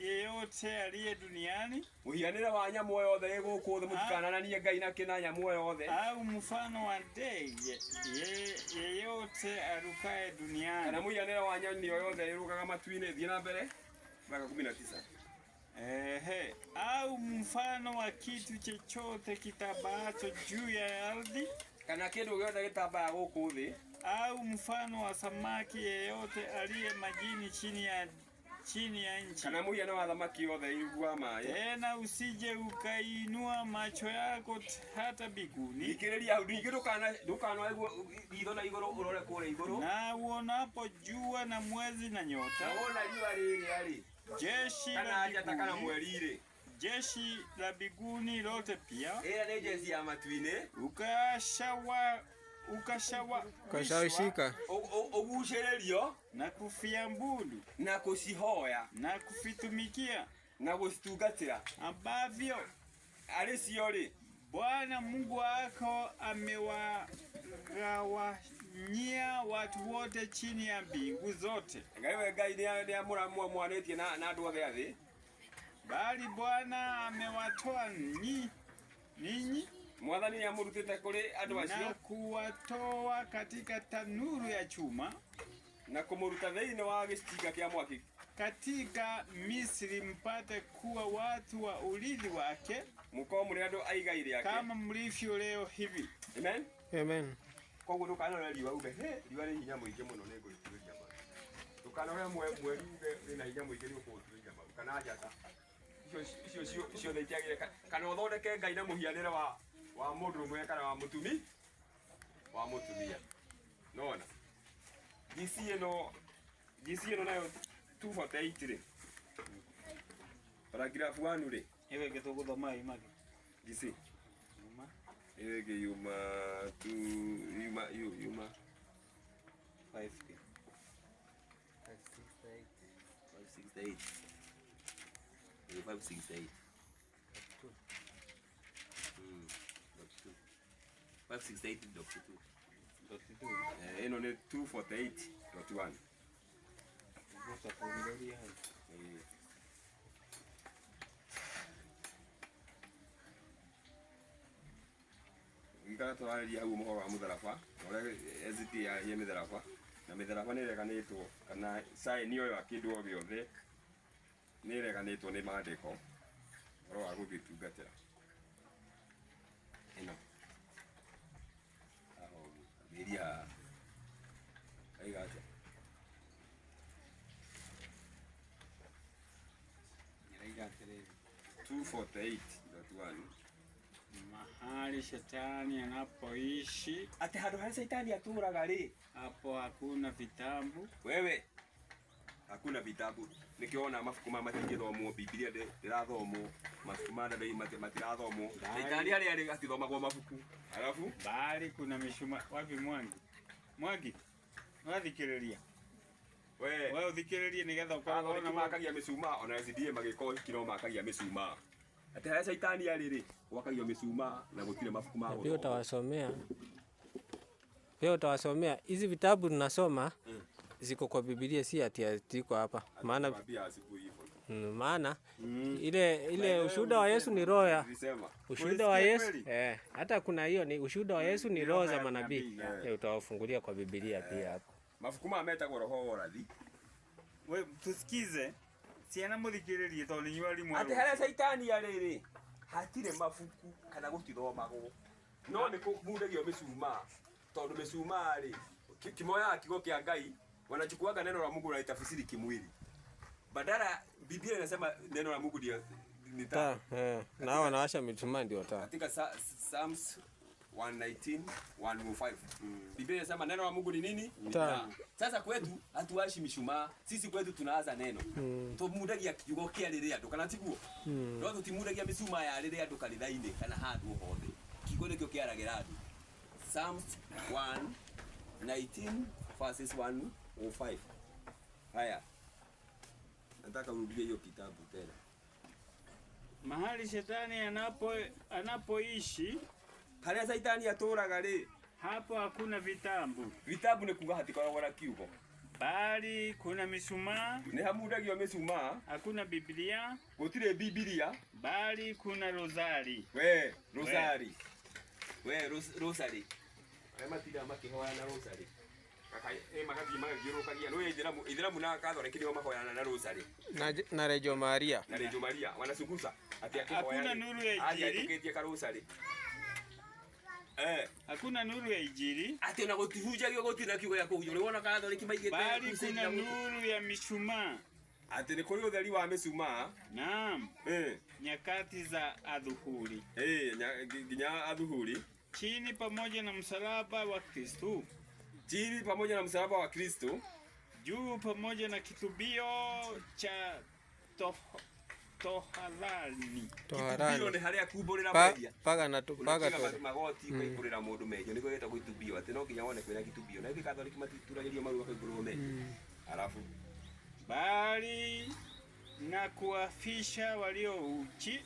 yeyote aliye duniani, mũhianĩre wa nyamũ o yothe ĩ gũkũ thĩ, mũtikanananie Ngai na kĩna nyamũ o yothe, au mfano wa ndege yeyote arukaye duniani, kana mũhianĩre wa nyoni o yothe ĩrũgaga matu-inĩ. Thiĩ na mbere mpaka 19. Au mfano wa kitu chochote kitambacho juu ya ardhi, kana kĩndũ gĩothe gĩtambaga gũkũ thĩ, au mfano wa samaki yeyote aliye majini chini ya nchi, kana mũhiano wa thamaki yothe ĩiguaga maaĩ. Tena usije ukainua macho yako hata mbinguni, Thikĩrĩria hau, ningĩ ndũkanoe ritho na igũrũ ũrore kũrĩa igũrũ, na uonapo jua na mwezi na nyota, na wona riũa rĩrĩa-rĩ, jeshi la mbinguni lote pia, ĩrĩa nĩ jeshi ya matu-inĩ, ukashawishika ũgucĩrĩrio na kufiambudu na gũcihoya na kuvitumikia, na gũcitungatĩra, ambavyo arĩ cio-rĩ Bwana Mungu wako amewagawanyia watu wote chini ya mbingu zote. Ngai nĩamũramwanĩtie na andũ othe a thĩ, bali Bwana amewatoa ninyi Mwathani nĩamũrutĩte kũrĩ andũ acio na kuwatoa katika tanuru ya chuma, na kũmũruta thĩinĩ wa gĩcinga kĩa mwaki katika Misri, mpate kuwa watu wa urithi wake, mũkorwo mũrĩ andũ a igai rĩake, kama mlivyo leo hivi. Amen. Amen. Koguo ndũkanore riũa uge riũa rĩ hinya mũingĩ mũno nĩ ngũrĩtuĩria maru. Ndũkanore mweri uge wĩna hinya mũingĩ nĩ ũkũrĩtuĩria maru, kana njata icio ciothe itiagĩrĩka, kana ũthondeke Ngai na mũhianĩre wa mũndũ ũmwe kana wa mũtumia. Nona GC ĩno nayo 248-rĩ, paragraph 1-rĩ, Ewe gĩtũgũthoma image GC ege yuma 5 568 ino ni 248.1 ngara twarĩria hau mũhoro wa mũtharaba ũrĩa SDT yahie mĩtharaba, na mĩtharaba nĩ ĩreganĩtwo, kana sign ĩyo ya kĩndũ o gĩothe nĩ ĩreganĩtwo nĩ maandĩko ũhoro wa gũgĩtungatĩra. Ĩno mĩria aigatĩa 248.1 mahali shetani anapoishi, ati handu harĩa Shetani atũraga rĩ, hapo hakuna vitabu. Wewe hakuna vitabu. Nikiona mabuku ma matingĩthomwo, Biblia ndĩrathomwo, mabuku ma ndai matirathomwo. Shetani arĩa atithomagwo mabuku. Alafu bali kuna mishumaa. Wapi Mwangi? Wathikĩrĩria. Wewe uthikĩrĩrie nigetha ũkorwo na makagia mishumaa, ona SDA magĩko kiro makagia mishumaa. Ati harĩa Shetani arĩ rĩ, wakagio mishumaa na gũtirĩ mabuku ma gũthoma. Pia utawasomea hizi vitabu tunasoma ziko kwa Biblia, si ati ziko hapa. Maana ile ushuhuda wa Yesu ni roho ya ushuhuda wa Yesu, hata kuna hiyo ni ushuhuda wa Yesu ni roho za manabii. Utawafungulia kwa Biblia pia hapo. Mafuku metagwo roho wa ũrathi. We tusikize ciana muthikĩrĩrie tondũ nĩ nyuari mwe. Ati harĩa Shetani arĩ rĩ, hatirĩ mabuku kana gũtithomagwo. No nĩ kũbundagio mĩcumaa, tondũ mĩcumaa rĩ kimoya kigo kĩa Ngai wanachukuaga neno la Mungu na itafsiri kimwili. Badala Biblia inasema neno la Mungu ndio ni taa. Na wanawasha mishumaa ndio taa. Katika Psalms 119:105. Biblia inasema neno la Mungu ni nini? Taa. Sasa kwetu hatuwashi mishumaa. Sisi kwetu tunaanza neno. Tumudagia kiugo kia rĩrĩa andũ kana tiguo. No tutimudagia mishumaa ya rĩrĩa andũ kanitha-inĩ kana handũ hothe. kiugo nikio kiaragira andu. Psalms 1:19 verses 105. Haya, nataka urudie hiyo kitabu tena. Mahali shetani anapoishi, haria Saitani aturaga ri, hapo hakuna vitabu. Vitabu ni kuga hatikoragwo na kiugo, bali kuna mishumaa. Ni hamundagio mishumaa. Hakuna Biblia. Gutire Biblia, bali kuna rozari. We, rozari. We, rozari. Matira makihoya na rozari. Kaka magathi magirukagia no Ithiramu na Catholic ndio mahoyana na rozari. Na Rejo Maria. Na Rejo Maria wanazunguza ati hakuna nuru ya Injili. Tuketie karosari. Hakuna nuru ya Injili. Ati ona gutihujagia gutira kiugo ya kuhuja. Uliona Catholic maigete. Bali kuna nuru ya mishumaa. Ati ni kuri utheri wa mishumaa. Naam. Nyakati za adhuhuri. Nginya adhuhuri. Chini pamoja na msalaba wa Kristo. Chini pamoja na msalaba wa Kristo. Juu pamoja na kitubio cha toharani. Kitubio ni haria kuburira media. Paga to. Magoti kuburira mundu mejo niko geta kitubio. Ati no kinya wone kwina kitubio. Na Catholic matituragiria maru akaigurwo mejo. Alafu bali na kuafisha walio uchi.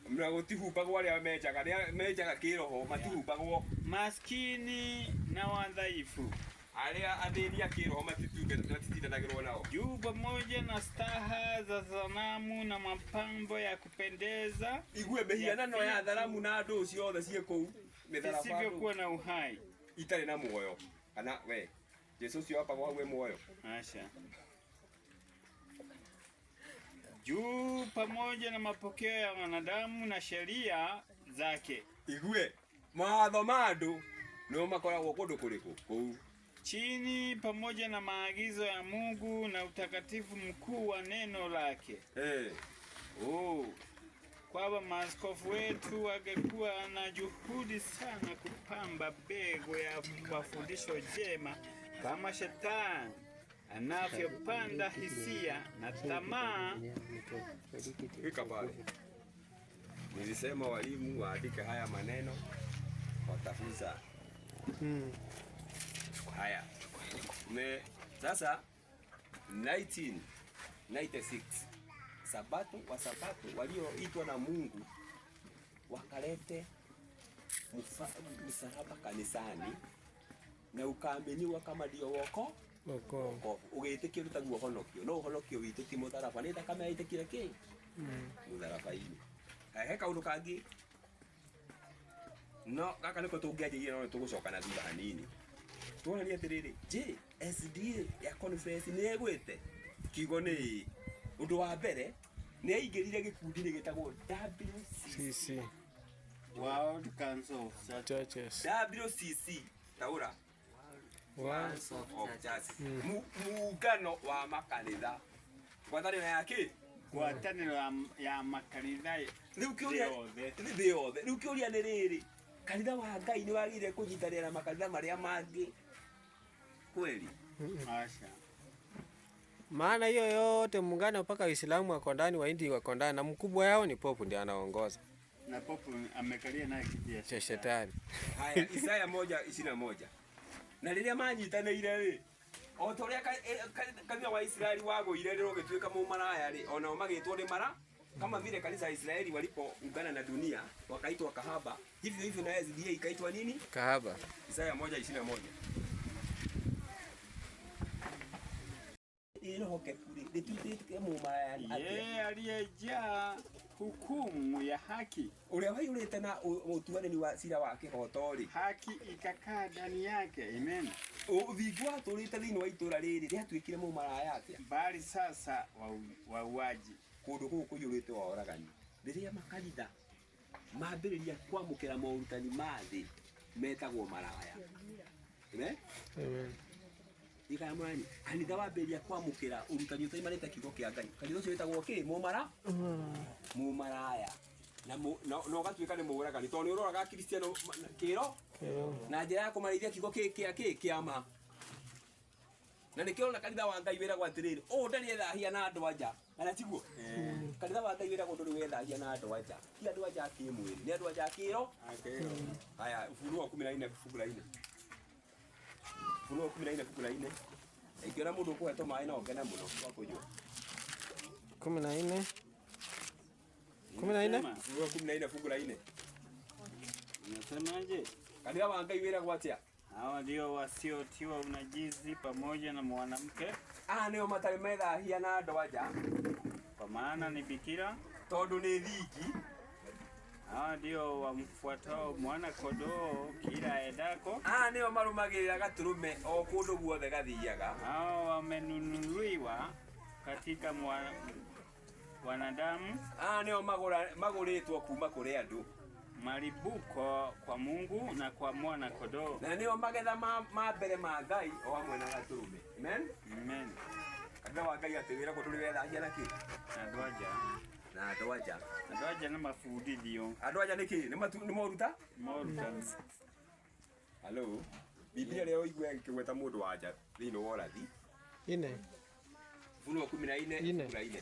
Mnagotihupagwo aria mejaga kiroho matihupagwo. Maskini na wadhaifu, aria athĩni a kiroho matitindanagĩrwo nao. Juu pamoja na staha za sanamu na mapambo ya kupendeza. Igue mihianano ya tharamu na ndũ ciothe ciĩ kũu mĩtharaba isivyokuwa na uhai, itarĩ na muoyo. Kana we Jesu ũcio wapagwo hau muoyo. Asha. Juu pamoja na mapokeo ya wanadamu na sheria zake. Igue mawatho ma andũ no makoragwo kũndũ kũrĩkũ kũu. Chini pamoja na maagizo ya Mungu na utakatifu mkuu wa neno lake. Kwamba maaskofu wetu wangekuwa na juhudi sana kupamba bego ya mafundisho jema kama shetani anavyopanda hisia na tamaa. Fika pale. Nilisema walimu waandike haya maneno watafunza. Haya. Sasa 1996 Sabato walioitwa na Mungu wakalete msalaba kanisani na ukaaminiwa kama ndio woko. Ugetikio utaguo honokio. No honokio witu ti mutharaba ni thakame aitikire ki? Mutharaba-ini. He kaundu kangi. No gaka niko tungianjirie no tugucoka na thutha hanini. Tuonania atiriri, je, SDA ya conference ni egwete? Kiugo ni undu wa mbere ni aingirire gikundi gitagwo WCC, World Council of Churches. WCC taura World of Churches. Muungano wa makanitha. Ngwatanĩro yake? Ngwatanĩro ya makanitha. Riu kiuria ni riri, kanitha wa Ngai ni wagire kunyitanĩra na makanitha maria mangi kweli? Asha. Maana hiyo yote muungano mpaka Uislamu wako ndani, Wahindi wako ndani, na mkubwa yao ni Popu ndiye anaongoza. Na Popu amekalia naye kiti cha shetani. Haya, Isaya 1:21. Na riria manyitanĩire ri, o ta ũrĩa kanitha wa Israeli wagũire rĩrĩ ũgĩtuĩka mũmaraya ri, onao magĩtwo nĩ mara kama vile kanisa la Israeli walipoungana na dunia wakaitwa kahaba, hivyo hivyo na SDA ikaitwa nini? Kahaba. Isaya 1:21. Yeye aliyejaa hukumu ya haki, uria waiyũrĩte na ũtuanĩri wa cira wa kĩhoto-rĩ, haki ikakaa ndani yake. Amen. Ũthingu watũrĩte thĩinĩ wa itũra rĩrĩ rĩatuĩkire mũmaraya atĩa? Bali sasa wauaji, kũndũ kũu kũiyũrĩte wa oragani. Rĩrĩa makanitha mambĩrĩria kwamũkĩra morutani ma thĩ metagwo maraya. Amen. Ikaya mwani kanitha wambĩrĩria kwamũkĩra ũrutani ũtaimanĩte kiugo kĩa Ngai, kanitha ũcio wĩtagwo kĩ? Mũmaraya. Na ũgatuĩka nĩ mũũragani tondũ nĩ ũroraga Kristiano kĩro na njĩra ya kũmarĩithia kiugo kĩama. Na nĩkĩo ona kanitha wa Ngai wĩragwo atĩrĩrĩ, ũũ ndarĩ ethahia na andũ anja Ana tiguo kanitha wa Ngai wira ko nduri wethagia na andu aja ti andu aja kimwiri ni andu aja kiro haya Ufunuo 14 fungu la 4 Ufunuo 14 fungu la 4 ikiona mundu kuhetwo mai no ngena muno wa kujua 14 Ufunuo 14 fungu la 4 Unasemaje? kanitha wa Ngai wira gwatia Hawa ndio wasiotiwa unajisi pamoja na mwanamke. nio matari methahia na andu aja Kwa maana ni bikira. tondu ni thiki. Hawa ndio wamfuatao mwana kondoo kila endako. Nio marumagirira gaturume o kundu guothe gathiaga. Hao wamenunuliwa katika wanadamu. Nio maguritwo kuma kuri andu. Malibuko kwa Mungu na kwa mwana kondoo. Na nio magetha ma mbere ma Ngai o hamwe na gaturume. Amen. Amen. Kanitha wa Ngai atiwira ko turi wethahia na ki? Na andu aja. Andu aja na mafundithio. Andu aja niki? Ni moruta? Moruta. Hello. Biblia leo igwe kigweta mundu waja thiini wa urathi. Ine. Ufunuo 14:4.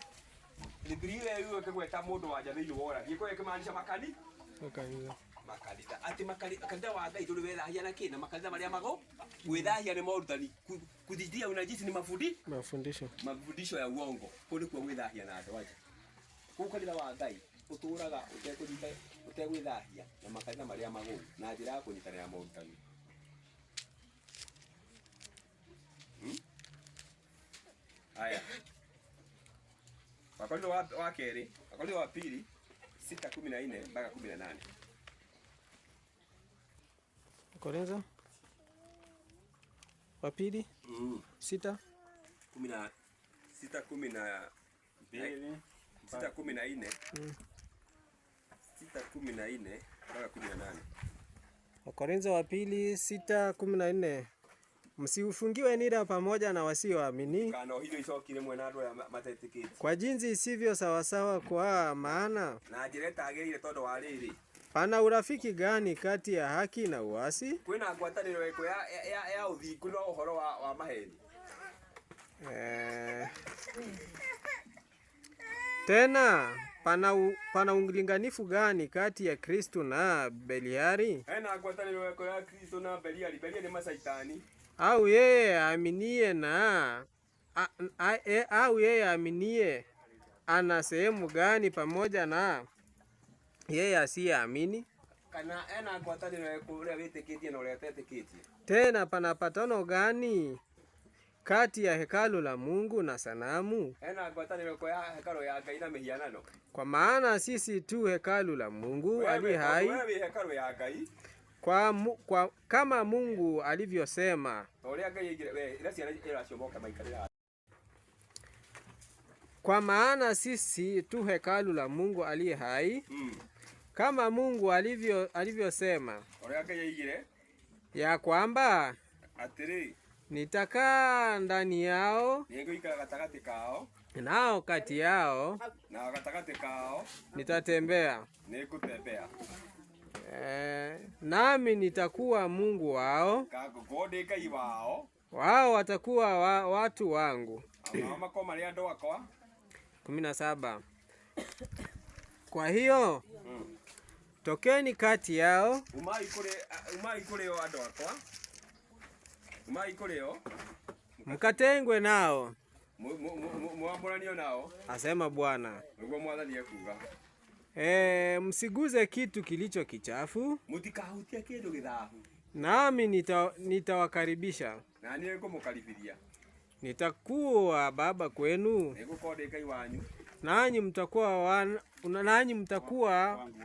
Biblia leo kigweta mundu waja thiini wa urathi. Iko ikimaanisha makani? Makanitha. Ati kanitha wa Ngai turi wethahia na ki? Na makanitha maria mago gwithahia ni morutani. Kuthitia unajisi ni mafundisho ya uongo. Kuni kwa gwithahia na andu aja. Ku kanitha wa Ngai uturaga utegwithahia na makanitha maria mago na njira ya kunyitanira morutani. Haya. Wakorintho wa keri, Wakorintho wa pili 6:14 mpaka 18. Wakorintho wa pili 6:14 mpaka 18. Wakorintho wa pili 6:14. Msiufungiwe nira pamoja na wasioamini kwa jinsi isivyo sawasawa, kwa maana pana urafiki gani kati ya haki na uasi? Tena pana ulinganifu gani kati ya Kristo na Beliari? Au yeye aaminie ana sehemu gani pamoja na yeye asiyeamini? Tena pana patano gani kati ya hekalu la Mungu na sanamu? Kwa maana sisi tu hekalu la Mungu aliye hai, kama Mungu alivyosema, kwa maana sisi tu hekalu la Mungu aliye hai, kama Mungu alivyosema ya kwamba nitakaa ndani yao nao kati yao nitatembea, nami nitakuwa Mungu wao, wao watakuwa watu wangu. 17. Kwa hiyo tokeni kati yao mkatengwe nao, asema Bwana. Msiguze kitu kilicho kichafu, nami nitawakaribisha. Nitakuwa baba kwenu, nanyi mtakuwa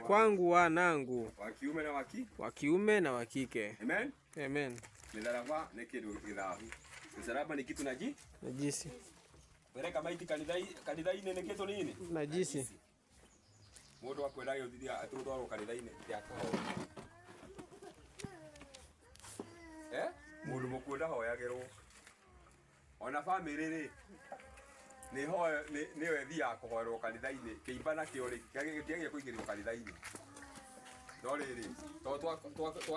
kwangu wanangu wa kiume na wa kike. Amen. Amen. Msalaba ni kitu najisi. Peleka maiti kanitha-ini ni kitu nini? Najisi. Mundu akwenda uthithia atutwarwo kanitha-ini yako. Mundu mukwenda hoyagirwo. Ona family ri ni wethi kuhoerwo kanitha-ini kiimba na kiori kiage kuingirwo kanitha-ini. No riri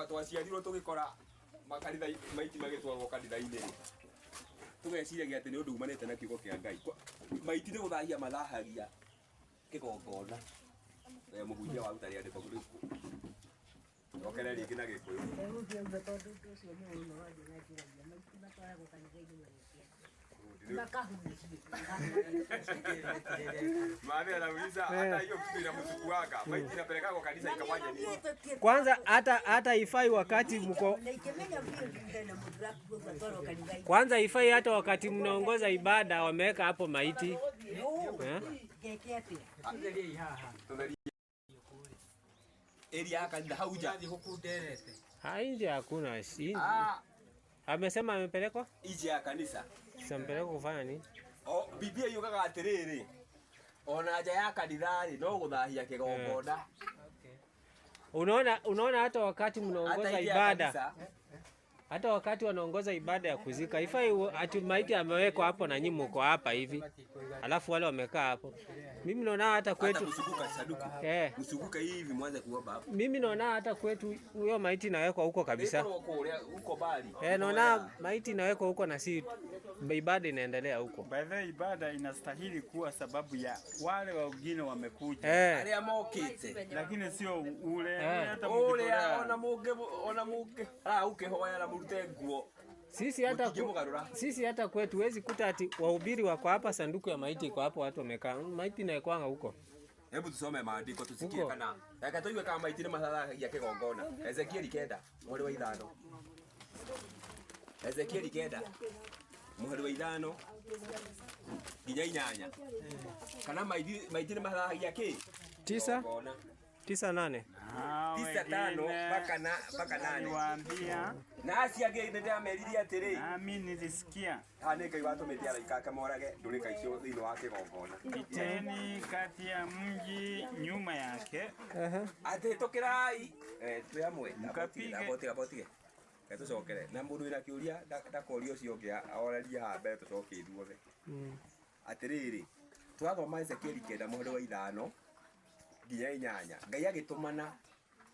twaciarirwo tugikora makanitha maiti magitwarwo kanitha-ini. tugeciragia ati ni undu umanite na kiugo kia Ngai maiti ni guthahia mathahagia kigongona muhunjia wa utari andiko riu okere ringi na gikuyu Mami anauliza hata hiyo kitu inamsukuaga maiti inapeleka kwa kanisa ikafanya nini? Kwanza hata ifai wakati mko kwanza ifai hata wakati mnaongoza ibada wameweka hapo maiti. Elia kanisa hauja Hainje hakuna si. Amesema amepelekwa? Ije ya kanisa. Sasa mpelekwa kufanya nini? Biblia yukaga atiriri. Ona nja ya kanitha ri no guthahia kigongona. Unaona hata wakati mnaongoza ibada. Hata wakati wanaongoza ibada ya kuzika, ifai ati maiti amewekwa hapo na nyinyi mko hapa hivi. Alafu wale wamekaa hapo. Mimi naona hata kwetu msukuka saduku. Msukuka hivi mwanze kuomba hapo. Mimi naona hata kwetu huyo maiti inawekwa huko kabisa. Huko bali. Naona maiti inawekwa huko na si ibada inaendelea huko. By the way, ibada inastahili kuwa sababu ya wale wengine wamekuja. Alia mokite. Lakini sio ule hata ona muge. Ukehoya na murute nguo. Sisi hata kwetu huwezi kuta ati wahubiri wako hapa, sanduku ya maiti iko hapo, watu wamekaa. Maiti inaekwanga huko. Hebu tusome maandiko tusikie kana. Yakatoiwe kama maiti ni mathala ya kigongona. Ezekieli 9 mweri wa 5. Ezekieli 9 mweri wa 5 nginya 8. Kana maiti ni mathala ya ki 9 9:8 9:5 mpaka 8. Niwaambia nasi agende ameriria atiri nami nilisikia Ngai watumite araika kamorage ndurika icio thiini wa kigongona piteni kati ya mji nyuma yake ati tukirai tuyamwe abotige tucokere na mundu ina kiuria ndakoria ucio ungi aoreria ha mbere tucoke ithuothe atiriri twathoma Ezekieli 9 mweri wa 5 nginya 8. Ngai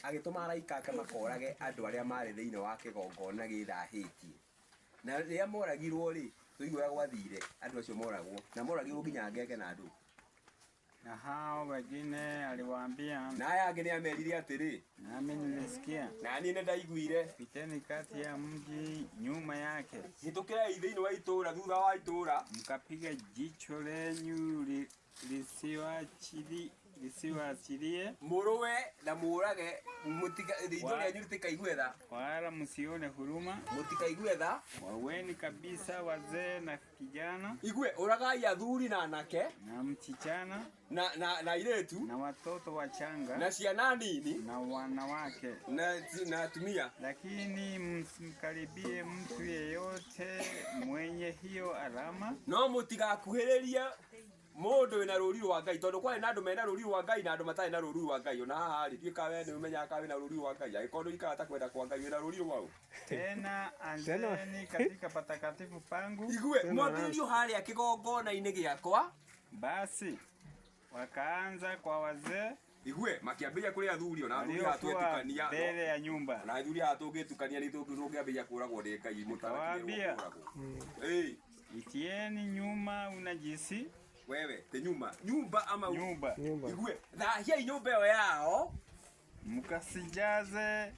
agituma araika ake makorage andu aria mari thiini wa kigongona githahitie na riria moragirwo ri tuigua gwathire andu acio moragwo na moragirwo nginya ngenge na andu na hao wengine aliwaambia na aya angĩ nĩamerire atĩrĩ nami nilisikia na niĩ nĩndaiguire piteni kati ya mji nyuma yake hĩtũkĩrai thĩinĩ wa itũũra thutha wa itũũra mkapiga jicho lenyu lisiwachilie mũrũwe na mũũrage ritho rĩanyu rĩtikaigue tha wala msione huruma mũtikaigue tha waweni kabisa wazee na kijana igue ũragai athuri na anake na mchichana na airĩtu na watoto wachanga na ciana nini na wanawake na atumia lakini msimkaribie mtu yeyote mwenye hiyo alama no mũtigakuhĩrĩrie mundu wina rũri rwa Ngai tondu kwari na andu mena rũri rwa Ngai na andu matarĩ na rũri rwa Ngai ona haha ri tuika we nĩ umenyaga kawe na rũri rwa Ngai agĩkorwo ikara ta kwenda kwa Ngai wina rũri rwao tena anzeni katika patakatifu pangu igue mwambĩrĩrio harĩa kĩgongona-inĩ gĩakwa basi wakaanza kwa wazee igue makiambĩrĩria kũrĩ athuri ona athuri hatwetukania mbele ya nyumba na athuri hatũngĩtukania nĩ tũngĩambĩrĩria kũragwo nĩ Ngai mutawaambia itieni nyuma unajisi wewe te nyumba ama nyumba igue thahia nyumba ĩyo yao mkasijaze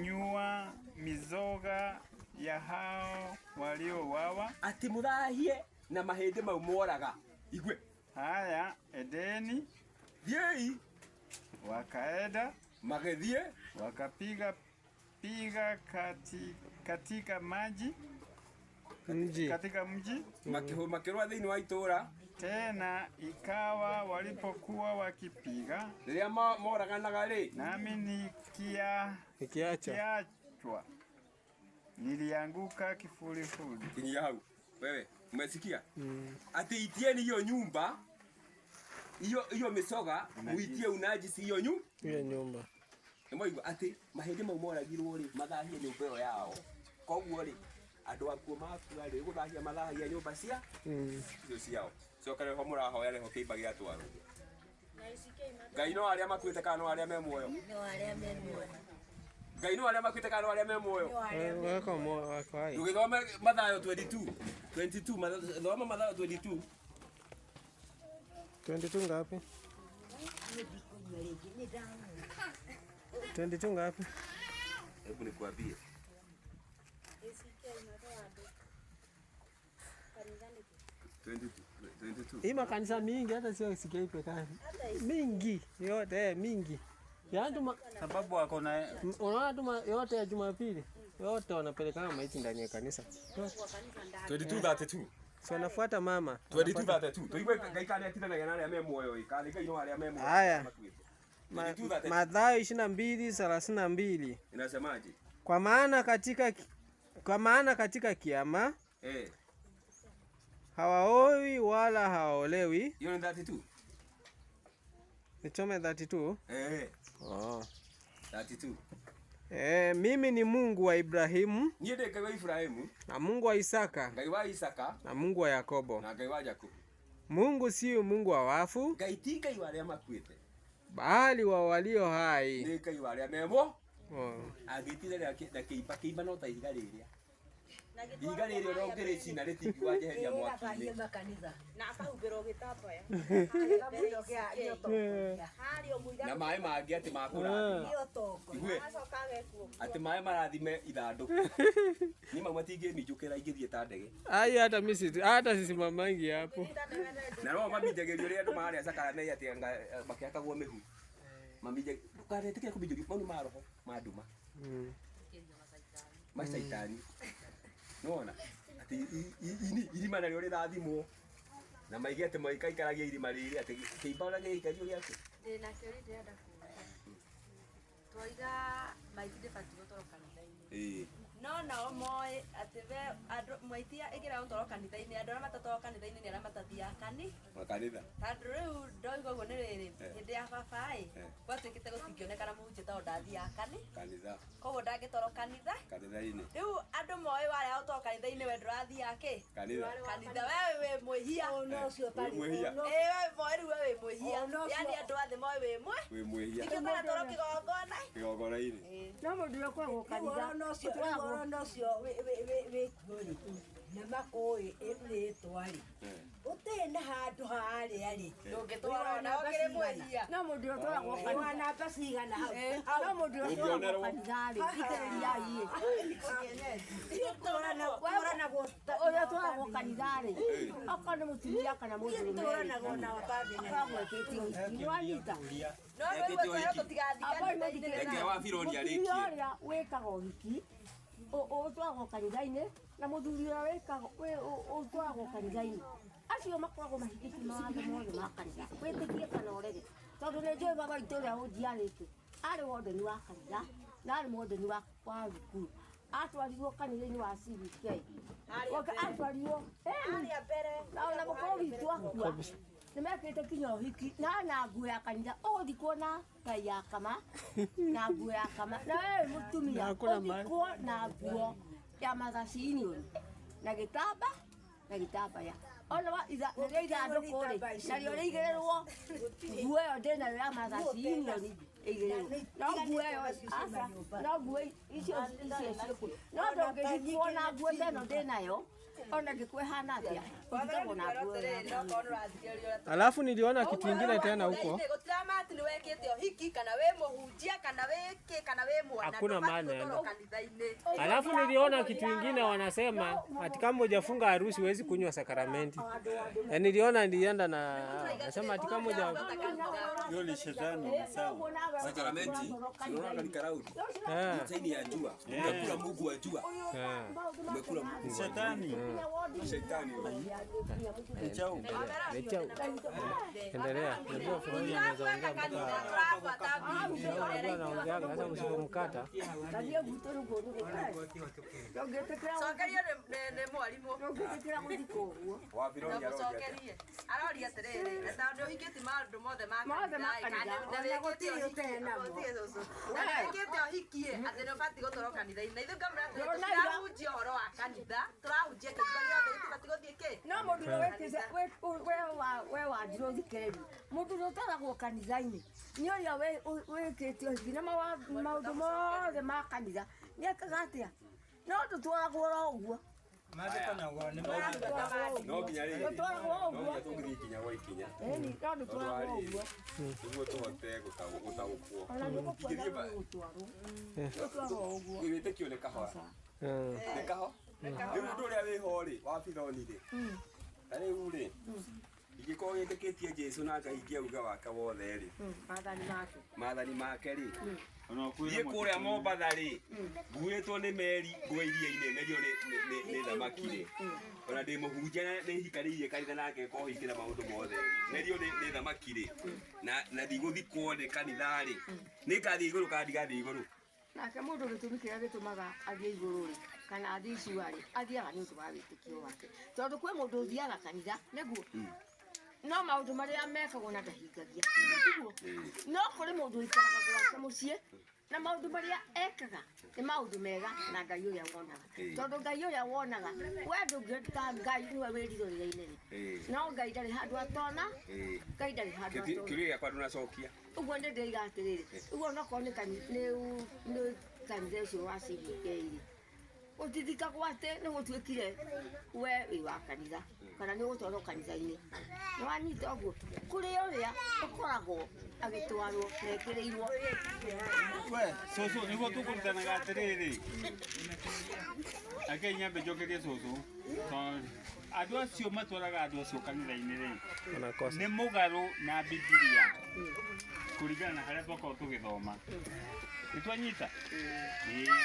nyua mizoga ya hao waliowawa ati muthahie na mahĩndĩ mau moraga igue haya edeni thiei wakaenda magethie wakapiga katika maji katika mji makĩrũa thĩinĩ wa itũũra tena ikawa walipokuwa wakipiga rĩrĩa moraganaga rĩ nami nikiachwa nilianguka kifurifuri kinyia hau wewe umesikia ati itieni hiyo nyumba hiyo misoga uitie unajisi hiyo nyumba nĩmwaigua ati mahĩndĩ mau moragirwo rĩ mathahie nyũmba ĩyo yao koguo rĩ andũ akuo makua rĩ gũthahia mathahagia nyũmba cia icio ciao cokere ho mũrahoya reho kĩimba gĩatwarwo Ngai no arĩa makuĩte kana no arĩa me muoyo no arĩa me muoyo Ngai no aria makwite kana aria me muoyo. Wako moyo wako hai. Tugithoma Mathayo 22. Thoma Mathayo 22. 22 ngapi? 22 ngapi? Hebu nikuambie. Hii makanisa mingi hata sio CK pekee. Mingi yote mingi. Yaani sababu wako na unaona tu yote ya Jumapili yote wanapelekana maiti ndani ya kanisa. 22:32. Si wanafuata mama. 22:32. Tuigwe Ngai kana atitha na gana aria me muoyo ikali Ngai no aria me muoyo. Haya. Mathayo 22:32. Inasemaje? Kwa maana katika kiama hawaoi wala hawaolewi. Hiyo ni 32. Nichome 32. Oh. 32. Mimi ni Mungu wa Ibrahimu. Niye de Ngai wa Ibrahimu. Na Mungu wa Isaka. Ngai wa Isaka. Na Mungu wa Yakobo. Na Ngai wa Yakobo. Mungu si Mungu wa wafu. Ngai ti Ngai wa aria makwite. Bali wa walio hai. Ni Ngai wa aria memo. Agitire na kiiba no ta ihiga riria. Ihiga riria no ngire cina ritingi wa jeheria mwaki. Na akahumbirwo gitambaya. Na mai mangi ati makura. Igwe. Ati mai marathime ithandu. Ni mama tingi mijukira ingithie ta ndege. Ai hata sisi mamangi hapo. Na roho mamijagerio ria andu maria sakara nei ati makiakagwo mihu. Mamije tukaretike kubijugi maunu maroho maduma. Masaitani. Nona ati irima na ri rathimo na maige ati maikaikaragia irima riri ati kiibara ge ikario giake na kiri ndenda ku twiga maitinde bati gutoro kanitha-ini no nao moe ati we andu mwaitia igira gutoro kanitha-ini andu aria matatoro kanitha-ini ni aria matathia makanitha tandu riu ndoiga guo ni riri hindi ya babai gwatuikite gutingionekana muhunjia ta ndathia kanitha koguo ndangitoro kanitha-ini riu andu moe waria gutoro kanitha-ini we ndurathia ki kanitha wewe wi mwihia no cio tari wewe moe riu we wi mwihia yani andu athi moe wi mwihia ikio kana toro kigongona-ini no mundu ukoragwo kanitha no cio no cio we kuri na makoi ritwa ri utena handu haria ri ndungitwara na okire mwihia no mundu utwaragwo kanitha na namba cigana hau no mundu utwaragwo kanitha ri thikiriria ii tũranagwo ũrĩa tũragwo kanitha rĩ okorwo nĩ mũtumia kana mũndũrũme tũranagwo na akoragwo ekĩtie ũhiki nĩwanyita ũrĩa wĩkaga ũhiki ũtwaragwo kanitha-inĩ na mũthuri ũrĩa ũtwaragwo kanitha-inĩ acio makoragwo mahingĩtie mawatho mothe ma kanitha wĩtĩkie kana ũrege tondũ nĩ njũĩ baba witũ ũrĩa ũnjiarĩte arĩ wondeni wa kanitha na arĩ mwondeni wa thukuru atwarirwo kanitha-inĩ wa CBK atwarirwo na ona mũkorwo witũ akua nĩ mekĩte kinya ũhiki na nguo ya kanitha ũgũthiĩ kuona ngai ya kama na nguo ya kama na wewe mũtumia ũgũthiĩ kuo na nguo ya mathacini na gĩtambaya ona rĩrĩa ithandũkũ rĩ narĩo rĩigĩrĩrwo nguo ĩyo ndĩnayo ya mathacini ĩigĩrĩrwo no nguo ĩyo no nguo icio ciĩkuo no ndũngĩthiĩ kuona nguo ta ĩno ndĩnayo ona ngĩkwĩhana atĩa ũthikagwo na nguo alafu niliona kitu kingine tena huko gutiramati niwekite uhiki kana we muhunjia kana wiki kana we mwana hakuna maana. Alafu niliona kitu kingine wanasema ati kama hujafunga harusi huwezi kunywa sakramenti. Niliona nilienda na nasema ati kama hiyo ni shetani sawa. Sakramenti unaona katika raudi chini ya jua unakula Mungu wa jua umekula shetani chao endelea ndio fulani anaweza ongea mpaka anaongea sasa usipomkata sokeria ne mwalimu wa bironia sokeria aroria tiriri na ndio hingiti maundu mothe ma na hikie ati no bati gutoro kanitha-ini na ithu ngamra turahunjia horo wa kanitha turahunjia kiugo giothe gitibati No mundu wekeze we wa ndiro thikireri mundu utaragwo kanitha-ini ni uria wikitio ngina maundu mothe ma kanitha ni ekaga atia no tutwaragwo ro uguo no nginya rĩ no tũngĩthiĩ ikinya gwa ikinya nĩguo tũhote gũtaũkwo wĩtĩkio nĩ kahora nĩ kaho rĩu ũndũ ũrĩa wĩho rĩ wa Firaũni rĩ ta rĩu rĩ ingĩkorwo wĩtĩkĩtie Jesũ na ngahingia uga wake wothe rĩ maathani make rĩ thiĩ kũrĩa Mombatha rĩ nguĩtwo nĩ meri ngũe iria-inĩ merio nĩ thamaki rĩ ona ndĩ mũhunjia nĩ hikarĩirie kanitha na ngeka ũhingĩra maũndũ mothe merio nĩ thamaki rĩ na ndigũthikwo nĩ kanitha rĩ nĩ ngathiĩ igũrũ kana ndigathiĩ igũrũ nake mũndũ gĩtũmi kĩrĩa gĩtũmaga athiĩ igũrũ rĩ kana athiĩ icua rĩ athiaga nĩ ũndũ wa wĩtĩkio wake tondũ kwĩ mũndũ ũthiaga kanitha nĩguo no maũndũ marĩa mekagwo na ndahingagia no kũrĩ mũndũ ũikaraga gwake mũciĩ na maũndũ marĩa ekaga nĩ maũndũ mega na Ngai ũrĩa wonaga tondũ Ngai ũrĩa wonaga we ndũngĩta Ngai nĩwe wĩrirĩire-inĩ rĩ no Ngai ndarĩ handũ atona Ngai ndarĩ handũ atona kĩũria gĩakwa ndũnacokia ũguo nĩ ndĩiga atĩrĩrĩ ũguo onokorwo nĩ kanitha ũcio wa CBK rĩ gũtithikagwo atĩ nĩ gũtuĩkire we wĩ wa kanitha kana nĩ gũtwarwo kanitha-inĩ nĩ wanyita ũguo kũrĩ ũrĩa ũkoragwo agĩtwarwo mekĩrĩirwo we cũcũ nĩguo tũkũrutanaga atĩrĩrĩ ake nyambe njokerie cũcũ andũ acio matwaraga andũ acio kanitha-inĩ rĩ nĩ mũgarũ na Bibilia kũringana na harĩa twakorwo tũgĩthoma nĩtwanyita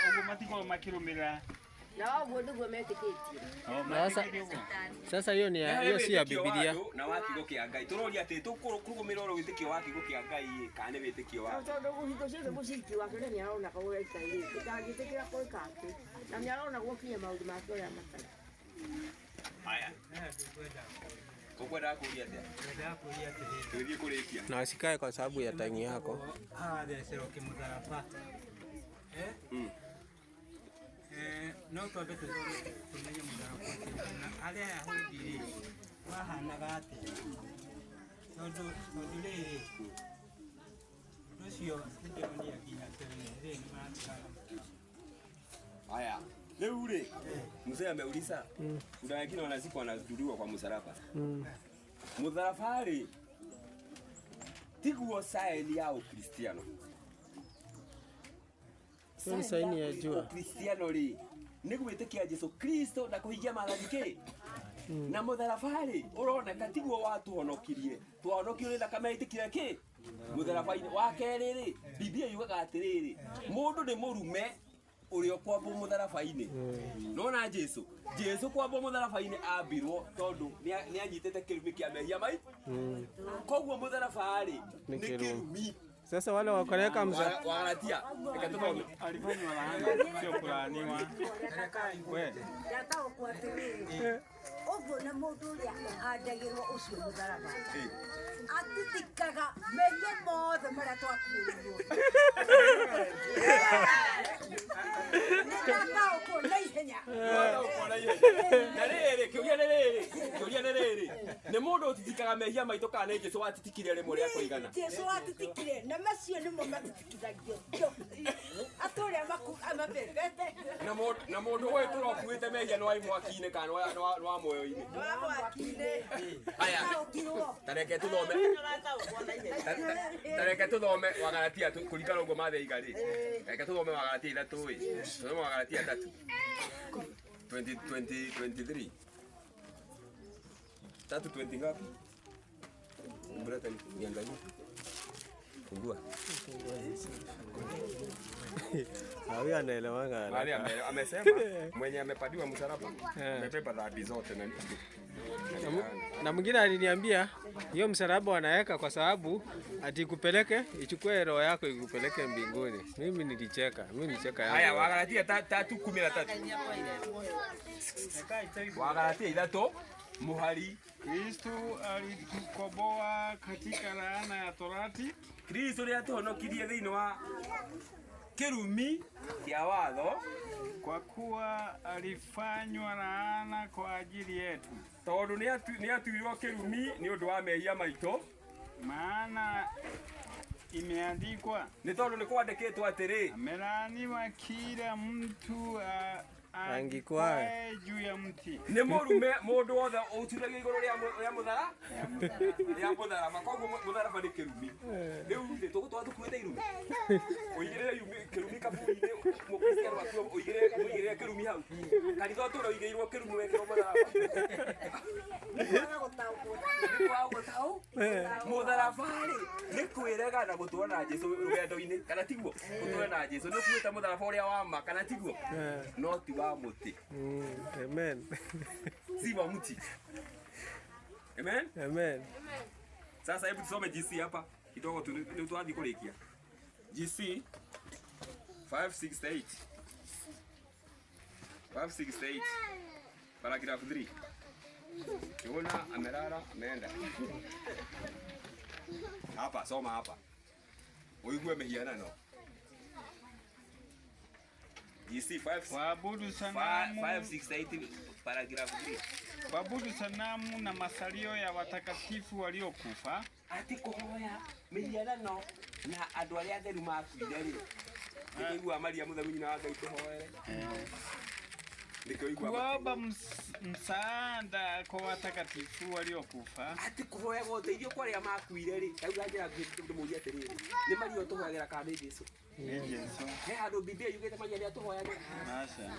ũguo matikorwo makĩrũmĩrĩra na ũguo nĩguo metĩkĩtie sasa hiyo si ya Biblia na wa kiugo kĩa Ngai tũroria atĩ tũkũrũmĩrĩra ũrĩa wĩtĩkio wa kiugo kĩa Ngai kana nĩ wĩtĩkio wa tondũ hingo ciothe mũciki wake nĩ aronaga ũrĩa aikarĩte ndangĩtĩkĩra gwĩka atĩ na nĩ aronagwo kinya maũndũ make ũrĩa matariĩ haya ukwenda kuulia tena tulie kulekia na usikae kwa sababu ya tangi yako no twambe tumenye mũtharaba na arĩa Ayahudi mahanaga atĩa tondũ rĩrĩ ũcio ndĩronia nginya tene rĩrĩ nĩmatigaga haya leo ule mzee ameuliza kuna wengine wanazikwa wanaduliwa kwa msalaba msalaba tiguo saini ya Ukristiano sio saini ya jua Ukristiano ri ni gwĩtĩkia Jesu Kristo na kũhingia maathani na msalaba uroneka tiguo watuhonokirie twahonokirio nĩ thakame ĩtĩkire ki msalaba-inĩ wa kerĩ Biblia yugaga atĩrĩrĩ mũndũ nĩ mũrume urio kwambwo mutharaba-ini nona Jesu kwambwo mutharaba-ini ambirwo tondu ni anyitete kirumi kia mehia mai koguo mutharaba ni kirumi sasa wale wakareka wagalatia ikatuthome alifanywa laana sio kulaaniwa we yatao kwa tiriri uguo na mundu uria ahandagirwo ucio mutharaba atithikaga mehia mothe maria twakuĩrĩirwo kiuria nĩ rĩrĩ nĩ mũndũ ũtithikaga mehia maitũ kana nĩ Jesu watitikire rĩmwe rĩa kũigana Jesu watitikire na macio nĩmo matitikithagio atũrĩa amabebete na mũndũ ũyũ tũrokuĩte mehia nĩ wa mwaki-inĩ kana nĩ wa muoyo-inĩ haya tareke tũthome Wagalatia kũringana ũguo mathe igarĩ reke tũthome Wagalatia 3 tũthome Wagalatia 3 2023 3:20 ngapi mbona niangalie fungua hawi anaelewanga bali amesema mwenye amepadiwa msalaba amebeba dhambi zote na mwingine aliniambia hiyo msalaba wanaweka kwa sababu atikupeleke ichukue roho yako ikupeleke mbinguni. Mimi nilicheka yangu. Haya Wagalatia 3:13 Wagalatia 3 muhari Kristo alitukomboa katika laana ya torati. Kristo ndiye atuhonokirie thĩinĩ wa kirumi kia watho, kwa kuwa alifanywa laana kwa ajili yetu, tondu ni atuirwo kirumi ni undu wa mehia maitũ, maana imeandikwa, ni tondu ni kwandikitwo atiri, amelaaniwa kila mtu angikwae juu ya mti. ni murume mundu wothe uturagia iguru ria muthara ya muthara makogo muthara bani kirumi riu ndi tukutukuite irumi uigire kirumi kaburi-ini mukristiano waku uigire kirumi hau kanitha utura uigirwo kirumi wekirwo muthara muthara bari ni kwirega na gutwara Jesu rugendo-ini kana tiguo gutwara na Jesu ni kuita muthara uria wa ma kana tiguo no ti wa muti. Amen. Si wa mti. Amen. Amen. Sasa hebu tusome GC hapa kidogo tuanze kulikia. GC 568. 568. Paragraph 3. Kiona amelala ameenda. Hapa soma hapa. Uigue mehianano. GC 568 paragraph 3. Kuabudu sanamu na masalio ya watakatifu waliokufa, ati kuhoya mihianano na andu aria atheru makuire ri niguo Maria Muthamini na Ngai tuhoere kuomba msaada kwa watakatifu waliokufa, ati kuhoya goteithio kwa aria makuire ri auga njira ngimuria atiriri ni Maria tuhoyagera kana Jesu he andu Biblia yugite Maria aria tuhoyage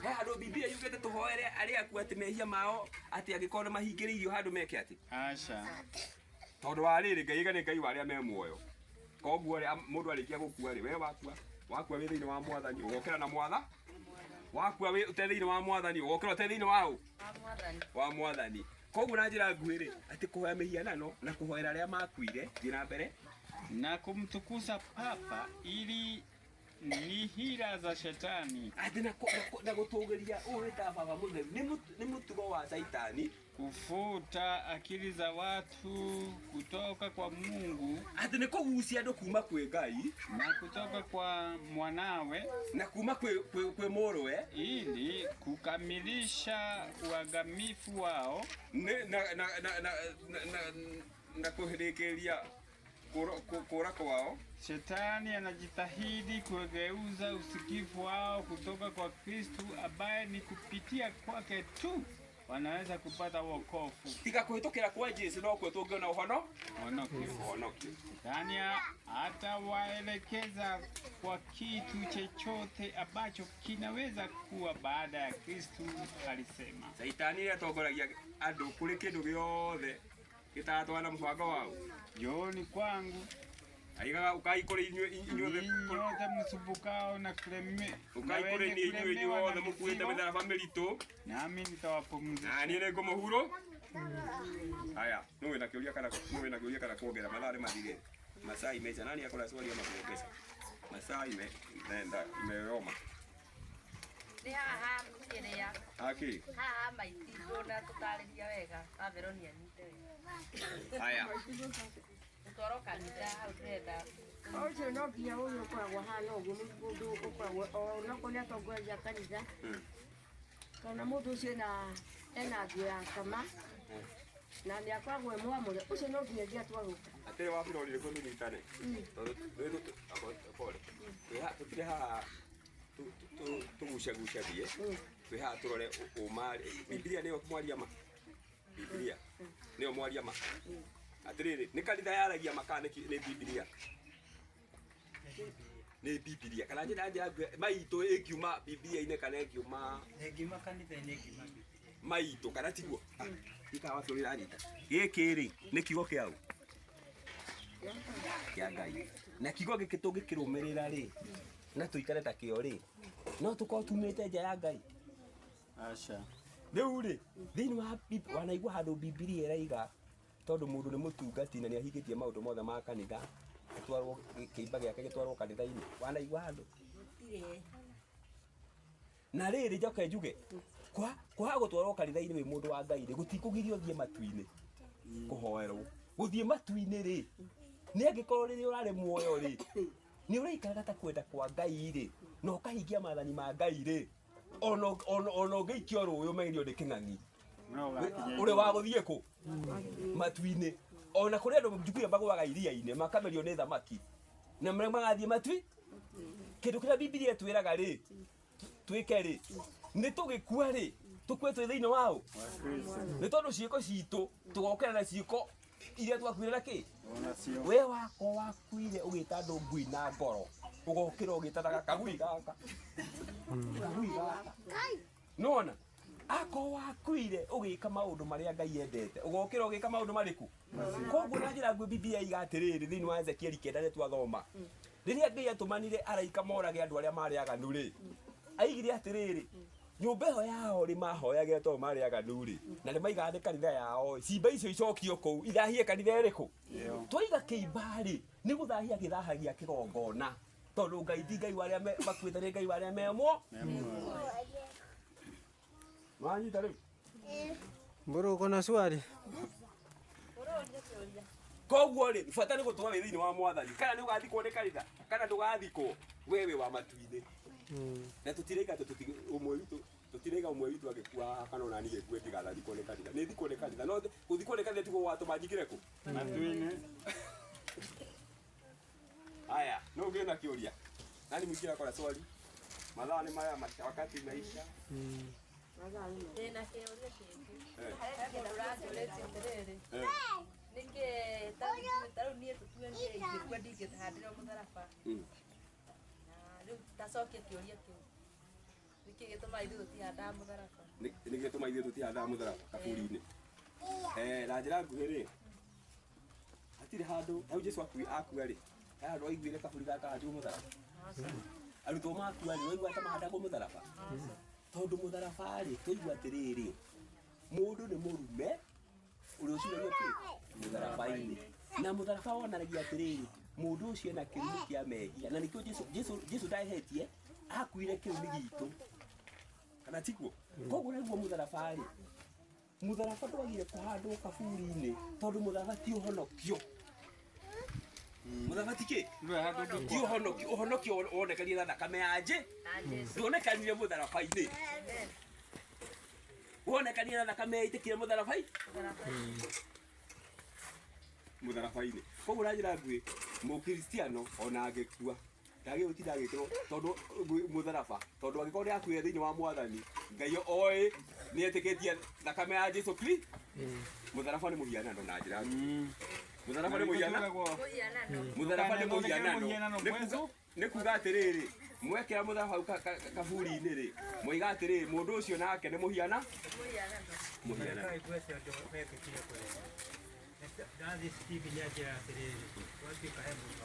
he andu Biblia yugite tuhoere aria aku ati mehia mao ati agikorwo mahingiririo handu meke ati tondu wa riri Ngai ni Ngai wa aria me muoyo koguo mundu arikia gukua ri we wakua wi thiini wa Mwathani ugokira na mwatha wakua wi te thiini wa Mwathani ugokira te thiini wa Mwathani koguo na njira nguhiri ati kuhoya mihianano na kuhoera aria makuire thina mbere na kumtukuza Papa ili ni hila za shetani, ati na gutugiria uwita Baba Mutheru ni mutugo wa Saitani kufuta akili za watu kutoka kwa Mungu, ati ni kugucia andu kuma kwi Ngai na kutoka kwa mwanawe na kuma kwi muruwe ili kukamilisha uangamifu wao na kuhirikiria kura kwao. Shetani anajitahidi kugeuza usikivu wao kutoka kwa Kristo ambaye ni kupitia kwake tu wanaweza kupata wokovu. Tika kuhitokera kwa Jesu no kwetu ungiona uhono yani atawaelekeza kwa kitu chochote ambacho kinaweza kuwa baada ya Kristo alisema. Saitani atongoragia andu kuri kindu giothe gitatwana mbango wao. Njooni kwangu aigaga ukai kuri inyuothe nyote msubukao na kuleme ukai kuri ni inyuothe mukuite mitharaba miritu nami nitawapumzisha. Na niĩ nĩngũmũhuro. Haya, nĩ wĩna kĩũria kana kuongera mathaa nĩ mathire. Masaa imeisha. Nani akona swali ama kuongeza? Masaa imeenda imeyoma. Ni haha mkiria. Haki. Haha maitiro na tutarĩria wega. Averonia nite wega. Haya. Utoro kanitha hau ndenda. Ocio no nginya ũyũ ũkoragwo hana ũguo mũndũ ũkoragwo ona korwo nĩ atongoragia kanitha kana mũndũ ũcio ena nguo ya kama na nĩ akoragwo mwamũre ũcio no nginya angĩatwarwo atĩ wabira ũrĩrĩkũ nĩnyitane tũtire haha tũgucagucagie twĩ haha tũrore ũma Biblia nĩyo mwaria ma Biblia nĩyo mwaria ma atĩrĩrĩ nĩ kanitha yaragia makana nĩ Biblia nĩ Biblia kana njĩra maitũ ĩngiuma Biblia-inĩ kana ĩngiuma kanitha-inĩ ĩngiuma maitũ kana tiguo ikawa watu rĩranyita gĩkĩ rĩ nĩ kiugo kĩaũ kĩa Ngai na kiugo gĩkĩ tũngĩkĩrũmĩrĩra rĩ na tũikare ta kĩo rĩ no tũkorwo tumĩte nja ya Ngai aca rĩu rĩ thĩinĩ wa wanaigua handũ Biblia ĩraiga tondũ mũndũ nĩ mũtungati na nĩ ahingĩtie maũndũ mothe ma kanitha atwarwo kĩimba gĩake gĩtwarwo kanitha-inĩ wanaigua handũ na rĩrĩ njoke njuge kwa gũtwarwo kanitha-inĩ wĩ mũndũ wa Ngai rĩ gũtikũgirio thiĩ matu-inĩ kũhoerwo gũthiĩ matu-inĩ rĩ nĩ angĩkorwo rĩrĩa ũrarĩ muoyo rĩ nĩ ũraikaraga ta kwenda kwa Ngai rĩ no kahingia mathani ma Ngai ri ono ngeikio ruyo mairio de king'ang'i uri wa guthie ku matuini ona kuri andu njukire bagwaga iria-ini makamerio ni thamaki na magathie matui kindu kiria Biblia twiraga ri twike ri ni tugikua ri tukue twi thiini wao ni tondu ciiko citu tugokera na ciiko iria twakuire na ki we wako wakuire ugita andu ngui na ngoro ugokira ugitanaga kagui gaka nona ako wakuire ugika maundu maria Ngai endete ugokira ugika maundu mariku koguo na njira ngui Biblia igatiriri thiini wa Ezekiel 9 ni twathoma riria Ngai atumanire araika morage andu aria mari aganu ri aigire atiriri nyumba ĩyo yao ri mahoyage to mari aganu ri na ni maigathĩ kanitha yao cimba icio icokio kuu ithahie kanitha ĩrĩkũ twaiga kĩimba ri ni guthahia githahagia kĩgongona tondu Ngai ti Ngai waria makuĩte nĩ Ngai waria memwo wanyita rĩu Mburu uko na swali? koguo ri bata nĩ gũtũma wĩ thĩinĩ wa Mwathani kana nĩ ũgathikwo nĩ kanitha kana ndũgathikwo wewe wa matu-inĩ na tutireiga umwe witu agikua kana ona ni gikue tigathathikwo nĩ kanitha nĩ thikwo nĩ kanitha no gũthikwo nĩ kanitha tiguo watũma njingire ku matu-inĩ. Haya, no ngĩna kĩũria nani mwingine akora swali mathaa nĩ maya wakati maisha Ndĩna kĩũria kĩngĩ. Hena ũranjũrĩtie atĩrĩrĩ. Nĩkĩ tarĩu niĩ tũtue niĩ ingĩkua ndingĩhandĩrwo mũtharaba. Na rĩu tacokia kĩũria kĩu. Nĩkĩ gĩtũma ithuĩ tũtihandaga mũtharaba? Nĩ gĩtũma ithuĩ tũtihandaga mũtharaba kaburi-inĩ. Na njĩra nguhĩ rĩ hatirĩ handũ hau Jesũ akua rĩ handũ aiguire kaburi gakahandirwo mũtharaba. Arutwo makua rĩ waigua ta mahandagwo mũtharaba. Tondu mũtharaba rĩ tũigua atĩrĩrĩ mũndũ nĩ mũrume ũrĩa ũcinagio kĩ mũtharaba-inĩ na mũtharaba wonanagia atĩrĩrĩ mũndũ ũcio ena kĩrumi kĩa mehia na nĩkĩo Jesũ ndahetie akuire kĩrumi gitũ kana tiguo koguo naguo mũtharaba rĩ mũtharaba ndwagire kũhandwo kaburi-inĩ tondu mũtharaba ti ũhonokio mũtharaba ti kĩ ti ũhonokio wonekanire na thakame ya nduonekanire mũtharaba-inĩ wonekanire na thakame yaitĩkire mũtharaba-inĩ koguo na njĩra nguhĩ mũkristiano ona angĩkua ndagĩgũtinda agĩkĩrwo tondu mũtharaba tondu angĩkorwo nĩ akuire thĩinĩ wa Mwathani Ngai oĩ nĩ etĩkĩtie thakame ya Jesũ Kristo mũtharaba nĩ mũhianano na njĩra nguhĩ mũtharaba nĩ mũhianano nĩ kuga atĩrĩrĩ mwekĩra mũtharaba hau kaburi-inĩ rĩ moiga atĩrĩrĩ mũndũ ũcio nake nĩ mũhianano. Ndathi Steve nĩ anjĩra atĩrĩrĩ watuĩka he mũndũ